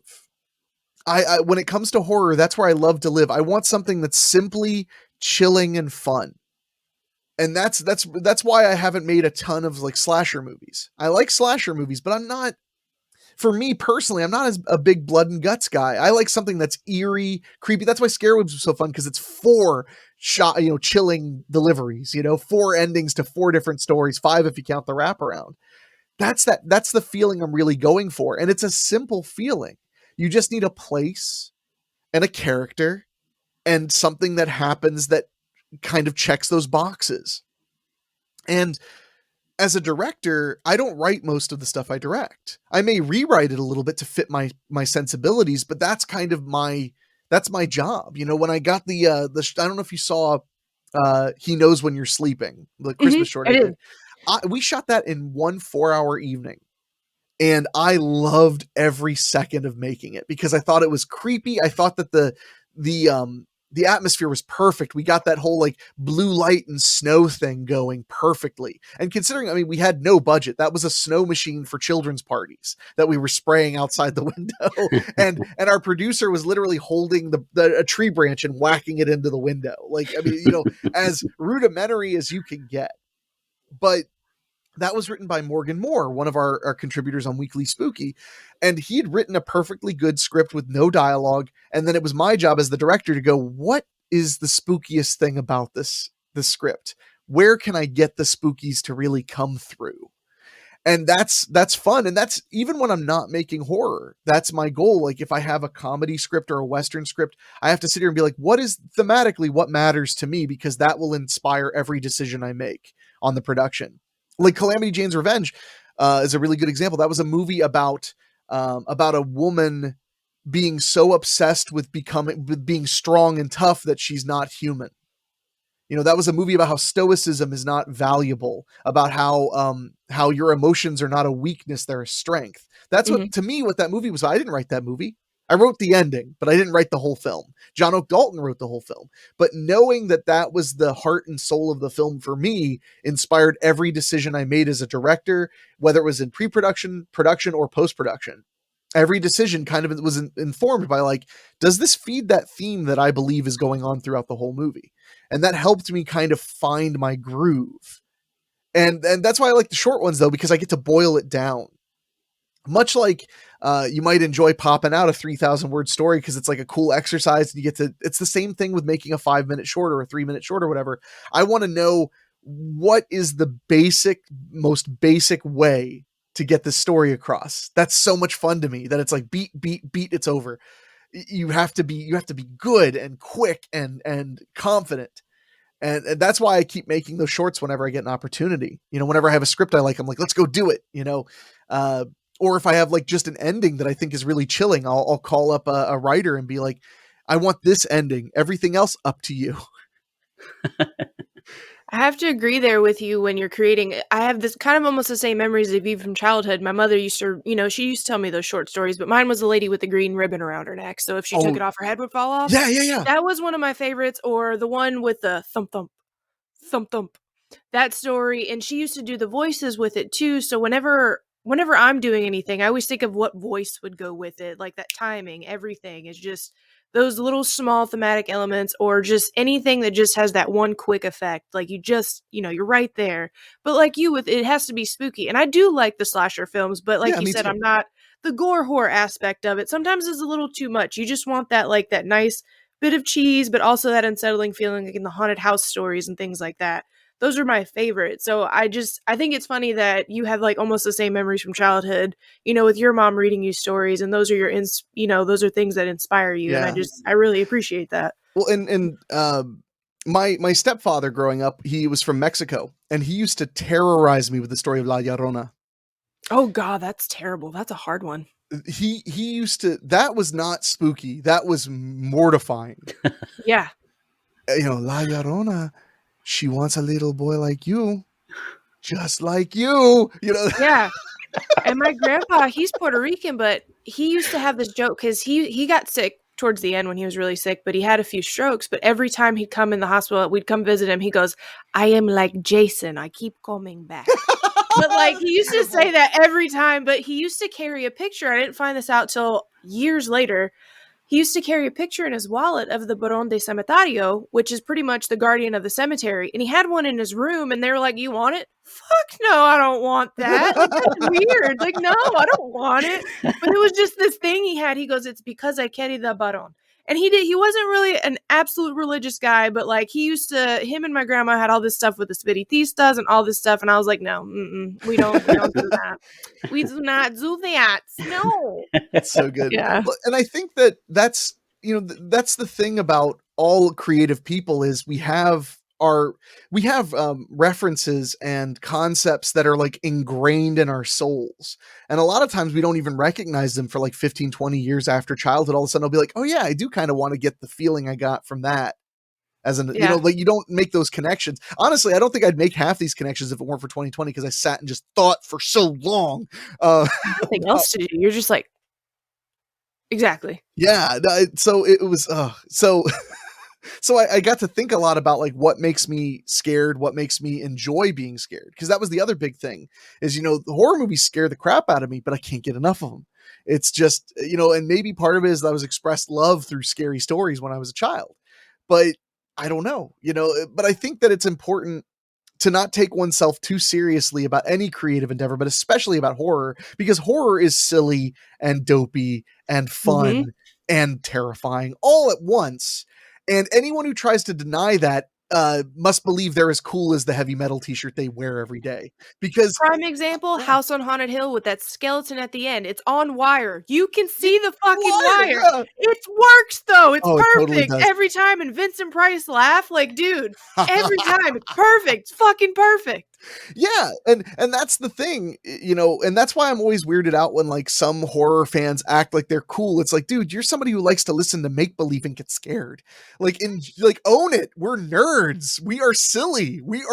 I when it comes to horror, that's where I love to live. I want something that's simply chilling and fun. And that's why I haven't made a ton of like slasher movies. I like slasher movies, but for me personally, I'm not as a big blood and guts guy. I like something that's eerie, creepy. That's why Scarewoods was so fun, because it's 4 chilling deliveries, 4 endings to 4 different stories, 5 if you count the wraparound. That's the feeling I'm really going for. And it's a simple feeling. You just need a place and a character and something that happens that kind of checks those boxes. And as a director, I don't write most of the stuff I direct. I may rewrite it a little bit to fit my sensibilities, but that's kind of that's my job. When I got the I don't know if you saw He Knows When You're Sleeping, the Christmas short. We shot that in 1 4-hour evening. And I loved every second of making it because I thought it was creepy. I thought that the atmosphere was perfect. We got that whole like blue light and snow thing going perfectly. And considering, we had no budget, that was a snow machine for children's parties that we were spraying outside the window. and our producer was literally holding a tree branch and whacking it into the window. Like, as rudimentary as you can get. But that was written by Morgan Moore, one of our contributors on Weekly Spooky. And he had written a perfectly good script with no dialogue. And then it was my job as the director to go, what is the spookiest thing about this script? Where can I get the spookies to really come through? And that's fun. And that's even when I'm not making horror, that's my goal. Like if I have a comedy script or a Western script, I have to sit here and be like, what is thematically what matters to me? Because that will inspire every decision I make on the production. Like Calamity Jane's Revenge is a really good example. That was a movie about a woman being so obsessed with being strong and tough that she's not human. That was a movie about how stoicism is not valuable, about how your emotions are not a weakness, they're a strength. That's what, to me, what that movie was. I didn't write that movie. I wrote the ending, but I didn't write the whole film. John Oak Dalton wrote the whole film. But knowing that that was the heart and soul of the film for me inspired every decision I made as a director, whether it was in pre-production, production, or post-production. Every decision kind of was informed by like, does this feed that theme that I believe is going on throughout the whole movie? And that helped me kind of find my groove. And that's why I like the short ones though, because I get to boil it down. Much like you might enjoy popping out a 3,000 word story because it's like a cool exercise and you get to, it's the same thing with making a 5-minute short or a 3-minute short or whatever. I want to know what is the most basic way to get this story across. That's so much fun to me that it's like beat, it's over. You have to be good and quick and confident. And that's why I keep making those shorts whenever I get an opportunity. Whenever I have a script I like, I'm like, let's go do it. Or if I have like just an ending that I think is really chilling, I'll call up a writer and be like, I want this ending. Everything else up to you. I have to agree there with you when you're creating. I have this kind of almost the same memories of you from childhood. My mother used to, she used to tell me those short stories, but mine was the lady with the green ribbon around her neck. So if she took it off, her head would fall off. Yeah. That was one of my favorites. Or the one with the thump, thump, thump, thump. That story. And she used to do the voices with it too. So whenever I'm doing anything, I always think of what voice would go with it. Like that timing, everything is just those little small thematic elements or just anything that just has that one quick effect. Like you just, you're right there. But like you with it has to be spooky. And I do like the slasher films, but like you said, I'm not the gore horror aspect of it. Sometimes it's a little too much. You just want that like that nice bit of cheese, but also that unsettling feeling like in the haunted house stories and things like that. Those are my favorite. So I think it's funny that you have like almost the same memories from childhood, with your mom reading you stories, and those are those are things that inspire you. Yeah. And I really appreciate that. Well, and my stepfather growing up, he was from Mexico and he used to terrorize me with the story of La Llorona. Oh God, that's terrible. That's a hard one. He used to, that was not spooky. That was mortifying. Yeah. La Llorona, she wants a little boy like you, just like you, Yeah. And my grandpa, he's Puerto Rican, but he used to have this joke because he got sick towards the end when he was really sick, but he had a few strokes. But every time he'd come in the hospital, we'd come visit him. He goes, I am like Jason. I keep coming back. But like he used to say that every time, but he used to carry a picture. I didn't find this out till years later. He used to carry a picture in his wallet of the Barón de Cementerio, which is pretty much the guardian of the cemetery. And he had one in his room, and they were like, you want it? Fuck no, I don't want that. Like, that's weird. Like, no, I don't want it. But it was just this thing he had. He goes, it's because I carry the Barón. And he wasn't really an absolute religious guy, but like him and my grandma had all this stuff with the spiritistas and all this stuff. And I was like, no, we don't do that. We do not do that. No. It's so good. Yeah. And I think that's the thing about all creative people is we have references and concepts that are like ingrained in our souls. And a lot of times we don't even recognize them for like 15, 20 years after childhood. All of a sudden I'll be like, oh yeah, I do kind of want to get the feeling I got from that. As an, like you don't make those connections. Honestly, I don't think I'd make half these connections if it weren't for 2020, because I sat and just thought for so long. Nothing else to do. You're just like, exactly. Yeah. So it was, so I got to think a lot about like what makes me scared, what makes me enjoy being scared. Because that was the other big thing is, the horror movies scare the crap out of me, but I can't get enough of them. It's just, and maybe part of it is that I was expressed love through scary stories when I was a child, but I don't know, but I think that it's important to not take oneself too seriously about any creative endeavor, but especially about horror, because horror is silly and dopey and fun and terrifying all at once. And anyone who tries to deny that must believe they're as cool as the heavy metal t-shirt they wear every day. Because prime example, House on Haunted Hill with that skeleton at the end. It's on wire. You can see the fucking wire. Yeah. It works though. It's perfect totally every time. And Vincent Price laugh like, dude, every time it's perfect. It's fucking perfect. Yeah, and that's the thing, and that's why I'm always weirded out when like some horror fans act like they're cool. It's like, dude, you're somebody who likes to listen to make believe and get scared. Like own it. We're nerds. We are silly. We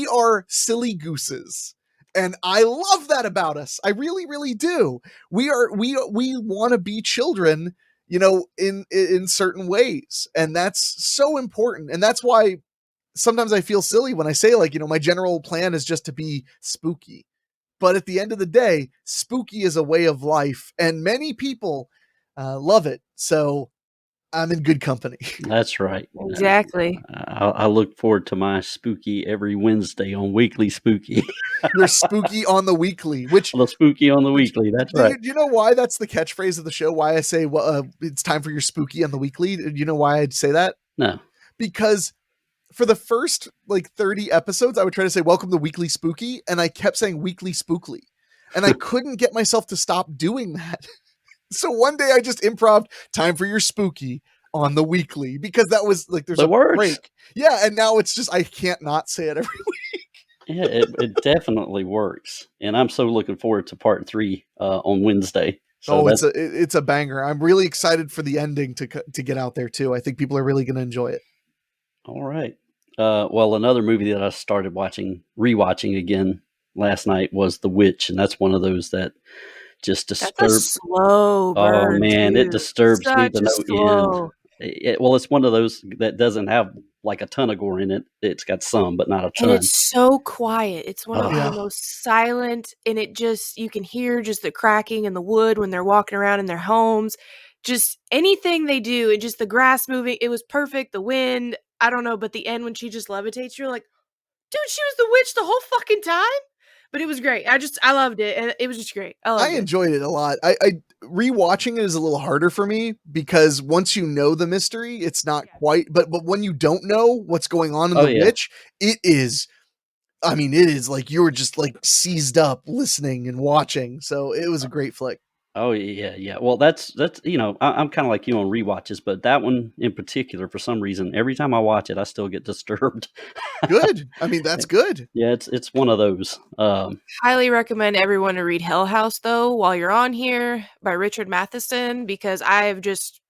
are silly gooses. And I love that about us. I really, really do. We want to be children in certain ways. And that's so important. And that's why sometimes I feel silly when I say, like, my general plan is just to be spooky. But at the end of the day, spooky is a way of life, and many people love it. So I'm in good company. That's right. Exactly. I look forward to my spooky every Wednesday on Weekly Spooky. You're spooky on the weekly, which The spooky on the weekly. That's do right. you know why that's the catchphrase of the show? Why I say, well, it's time for your spooky on the weekly? Do you know why I'd say that? No. Because for the first like 30 episodes, I would try to say, welcome to Weekly Spooky. And I kept saying Weekly Spookly. And I couldn't get myself to stop doing that. So one day I just improv time for your spooky on the weekly, because that was like, there's That a works. break. Yeah. And now it's just, I can't not say it every week. Yeah, it definitely works. And I'm so looking forward to part 3 on Wednesday. So It's a banger. I'm really excited for the ending to get out there too. I think people are really going to enjoy it. all right. Well, another movie that I started rewatching again last night was The Witch, and that's one of those that just That's a disturbs. slow burn. Oh man, it too. disturbs me Such to a no slow. end. Well, it's one of those that doesn't have like a ton of gore in it. It's got some, but not a And ton. it's so quiet. It's one of Yeah. the most silent, and you can hear just the cracking in the wood when they're walking around in their homes. Just anything they do, and just the grass moving. It was perfect. The wind, I don't know, but the end when she just levitates, you're like, dude, she was the witch the whole fucking time. But it was great. I loved it, and it was just great. I enjoyed it a lot. I rewatching it is a little harder for me, because once you know the mystery, it's not quite. But when you don't know what's going on in The Witch, it is. I mean, it is like you were just like seized up listening and watching. So it was a great flick. Oh yeah. Well, that's I'm kind of like you on rewatches, but that one in particular, for some reason, every time I watch it, I still get disturbed. Good. I mean, that's good. Yeah, it's one of those. highly recommend everyone to read Hell House, though, while you're on here, by Richard Matheson, because I've just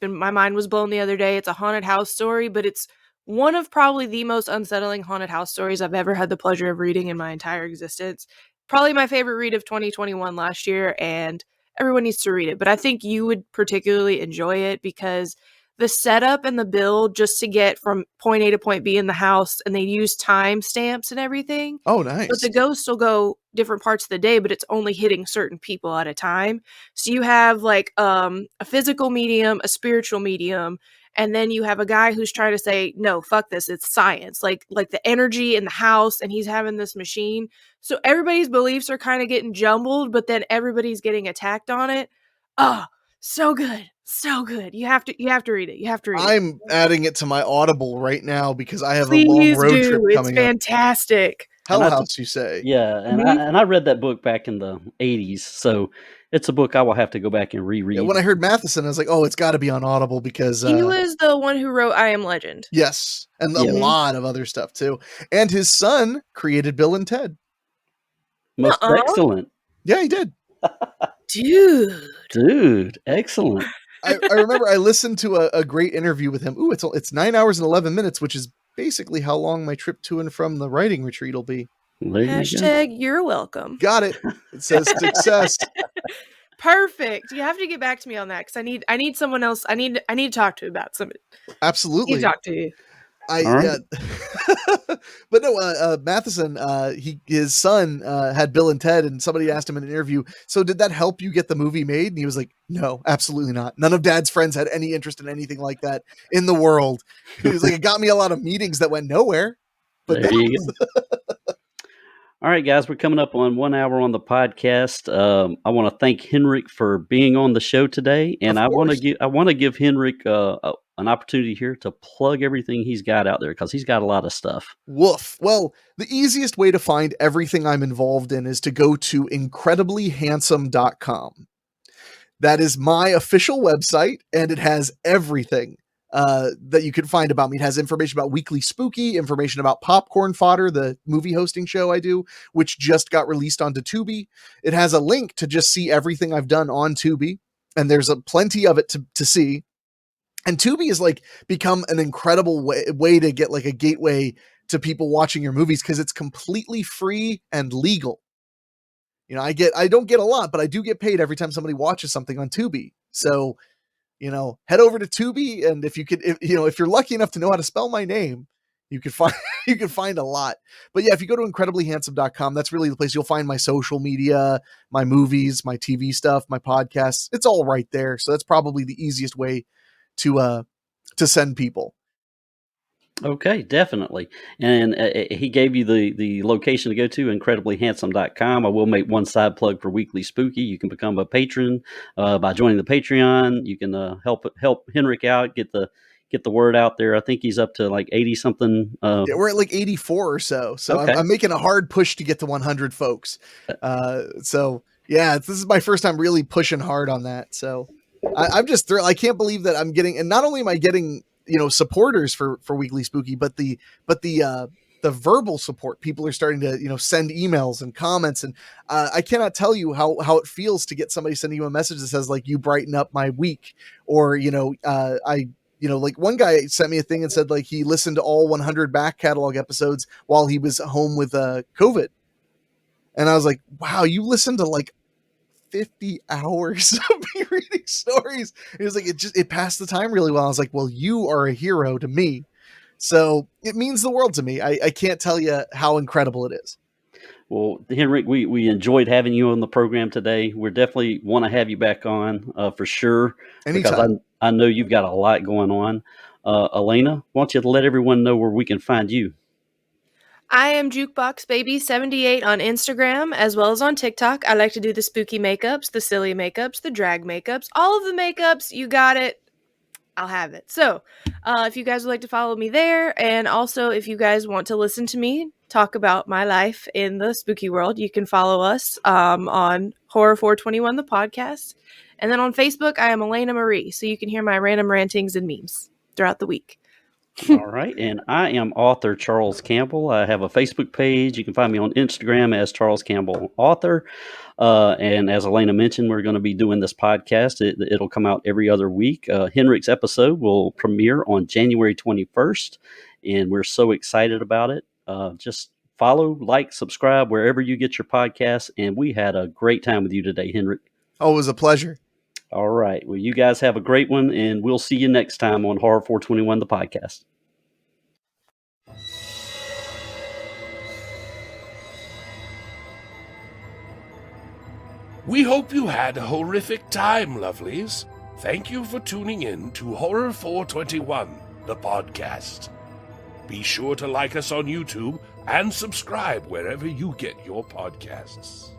been, my mind was blown the other day. It's a haunted house story, but it's one of probably the most unsettling haunted house stories I've ever had the pleasure of reading in my entire existence. Probably my favorite read of 2021 last year, and everyone needs to read it. But I think you would particularly enjoy it, because the setup and the build just to get from point A to point B in the house, and they use time stamps and everything. Oh, nice. But the ghosts will go different parts of the day, but it's only hitting certain people at a time. So you have like a physical medium, a spiritual medium, and then you have a guy who's trying to say, no, fuck this, it's science. Like the energy in the house, and he's having this machine. So everybody's beliefs are kind of getting jumbled, but then everybody's getting attacked on it. Oh, so good. So good. You have to read it. You have to read it. I'm adding it to my Audible right now, because I have Please a long road trip It's coming up. fantastic. Hell House, you say? Yeah, and I read that book back in the 80s, so it's a book I will have to go back and reread. Yeah, when I heard Matheson, I was like, oh, it's got to be on Audible, because he was the one who wrote I Am Legend. Yes, and a lot of other stuff too. And his son created Bill and Ted. Most excellent. Yeah, he did. Dude, excellent. I remember I listened to a great interview with him. Ooh, it's 9 hours and 11 minutes, which is basically how long my trip to and from the writing retreat will be. Hashtag you're welcome. Got it. It says success. Perfect. You have to get back to me on that, because I need someone else. I need to talk to you about something. Absolutely. I need to talk to you. But no, Matheson, his son had Bill and Ted, and somebody asked him in an interview, so did that help you get the movie made? And he was like, no, absolutely not. None of Dad's friends had any interest in anything like that in the world. He was like, it got me a lot of meetings that went nowhere. But there you go. All right, guys, we're coming up on 1 hour on the podcast. I want to thank Henrique for being on the show today, and I want to give Henrique an opportunity here to plug everything he's got out there, because he's got a lot of stuff. Woof. Well, the easiest way to find everything I'm involved in is to go to incrediblyhandsome.com. That is my official website, and it has everything that you can find about me. It has information about Weekly Spooky, information about Popcorn Fodder, the movie hosting show I do, which just got released onto Tubi. It has a link to just see everything I've done on Tubi, and there's plenty of it to see. And Tubi has like become an incredible way to get like a gateway to people watching your movies, because it's completely free and legal. You know, I don't get a lot, but I do get paid every time somebody watches something on Tubi. So head over to Tubi, and if you're lucky enough to know how to spell my name, you can find you can find a lot. But yeah, if you go to incrediblyhandsome.com, that's really the place. You'll find my social media, my movies, my TV stuff, my podcasts. It's all right there. So that's probably the easiest way to send people. Okay, definitely. And he gave you the location to go to, incrediblyhandsome.com. I will make one side plug for Weekly Spooky. You can become a patron by joining the Patreon. You can help Henrique out, get the word out there. I think he's up to like 80 something. Yeah, we're at like 84 or so. So Okay. I'm making a hard push to get to 100 folks. So yeah, this is my first time really pushing hard on that. So I'm just thrilled. I can't believe that I'm getting, and not only am I getting, supporters for Weekly Spooky, but the verbal support. People are starting to, send emails and comments. And I cannot tell you how it feels to get somebody sending you a message that says like, you brighten up my week, or, like one guy sent me a thing and said like he listened to all 100 back catalog episodes while he was home with COVID. And I was like, wow, you listened to like 50 hours of me reading stories. It was like, it passed the time really well. I was like, well, you are a hero to me. So it means the world to me. I can't tell you how incredible it is. Well, Henrique, we enjoyed having you on the program today. We definitely want to have you back on for sure. Anytime. Because I know you've got a lot going on. Elena, why don't you let everyone know where we can find you? I am Jukebox Baby 78 on Instagram as well as on TikTok. I like to do the spooky makeups, the silly makeups, the drag makeups, all of the makeups. You got it. I'll have it. So if you guys would like to follow me there, and also if you guys want to listen to me talk about my life in the spooky world, you can follow us on Horror 421, the podcast. And then on Facebook, I am Elena Marie. So you can hear my random rantings and memes throughout the week. All right. And I am author Charles Campbell. I have a Facebook page. You can find me on Instagram as Charles Campbell Author. And as Elena mentioned, we're going to be doing this podcast. It'll come out every other week. Henrique's episode will premiere on January 21st. And we're so excited about it. Just follow, like, subscribe wherever you get your podcasts. And we had a great time with you today, Henrique. Oh, it was a pleasure. All right. Well, you guys have a great one, and we'll see you next time on Horror 421, the podcast. We hope you had a horrific time, lovelies. Thank you for tuning in to Horror 421, the podcast. Be sure to like us on YouTube and subscribe wherever you get your podcasts.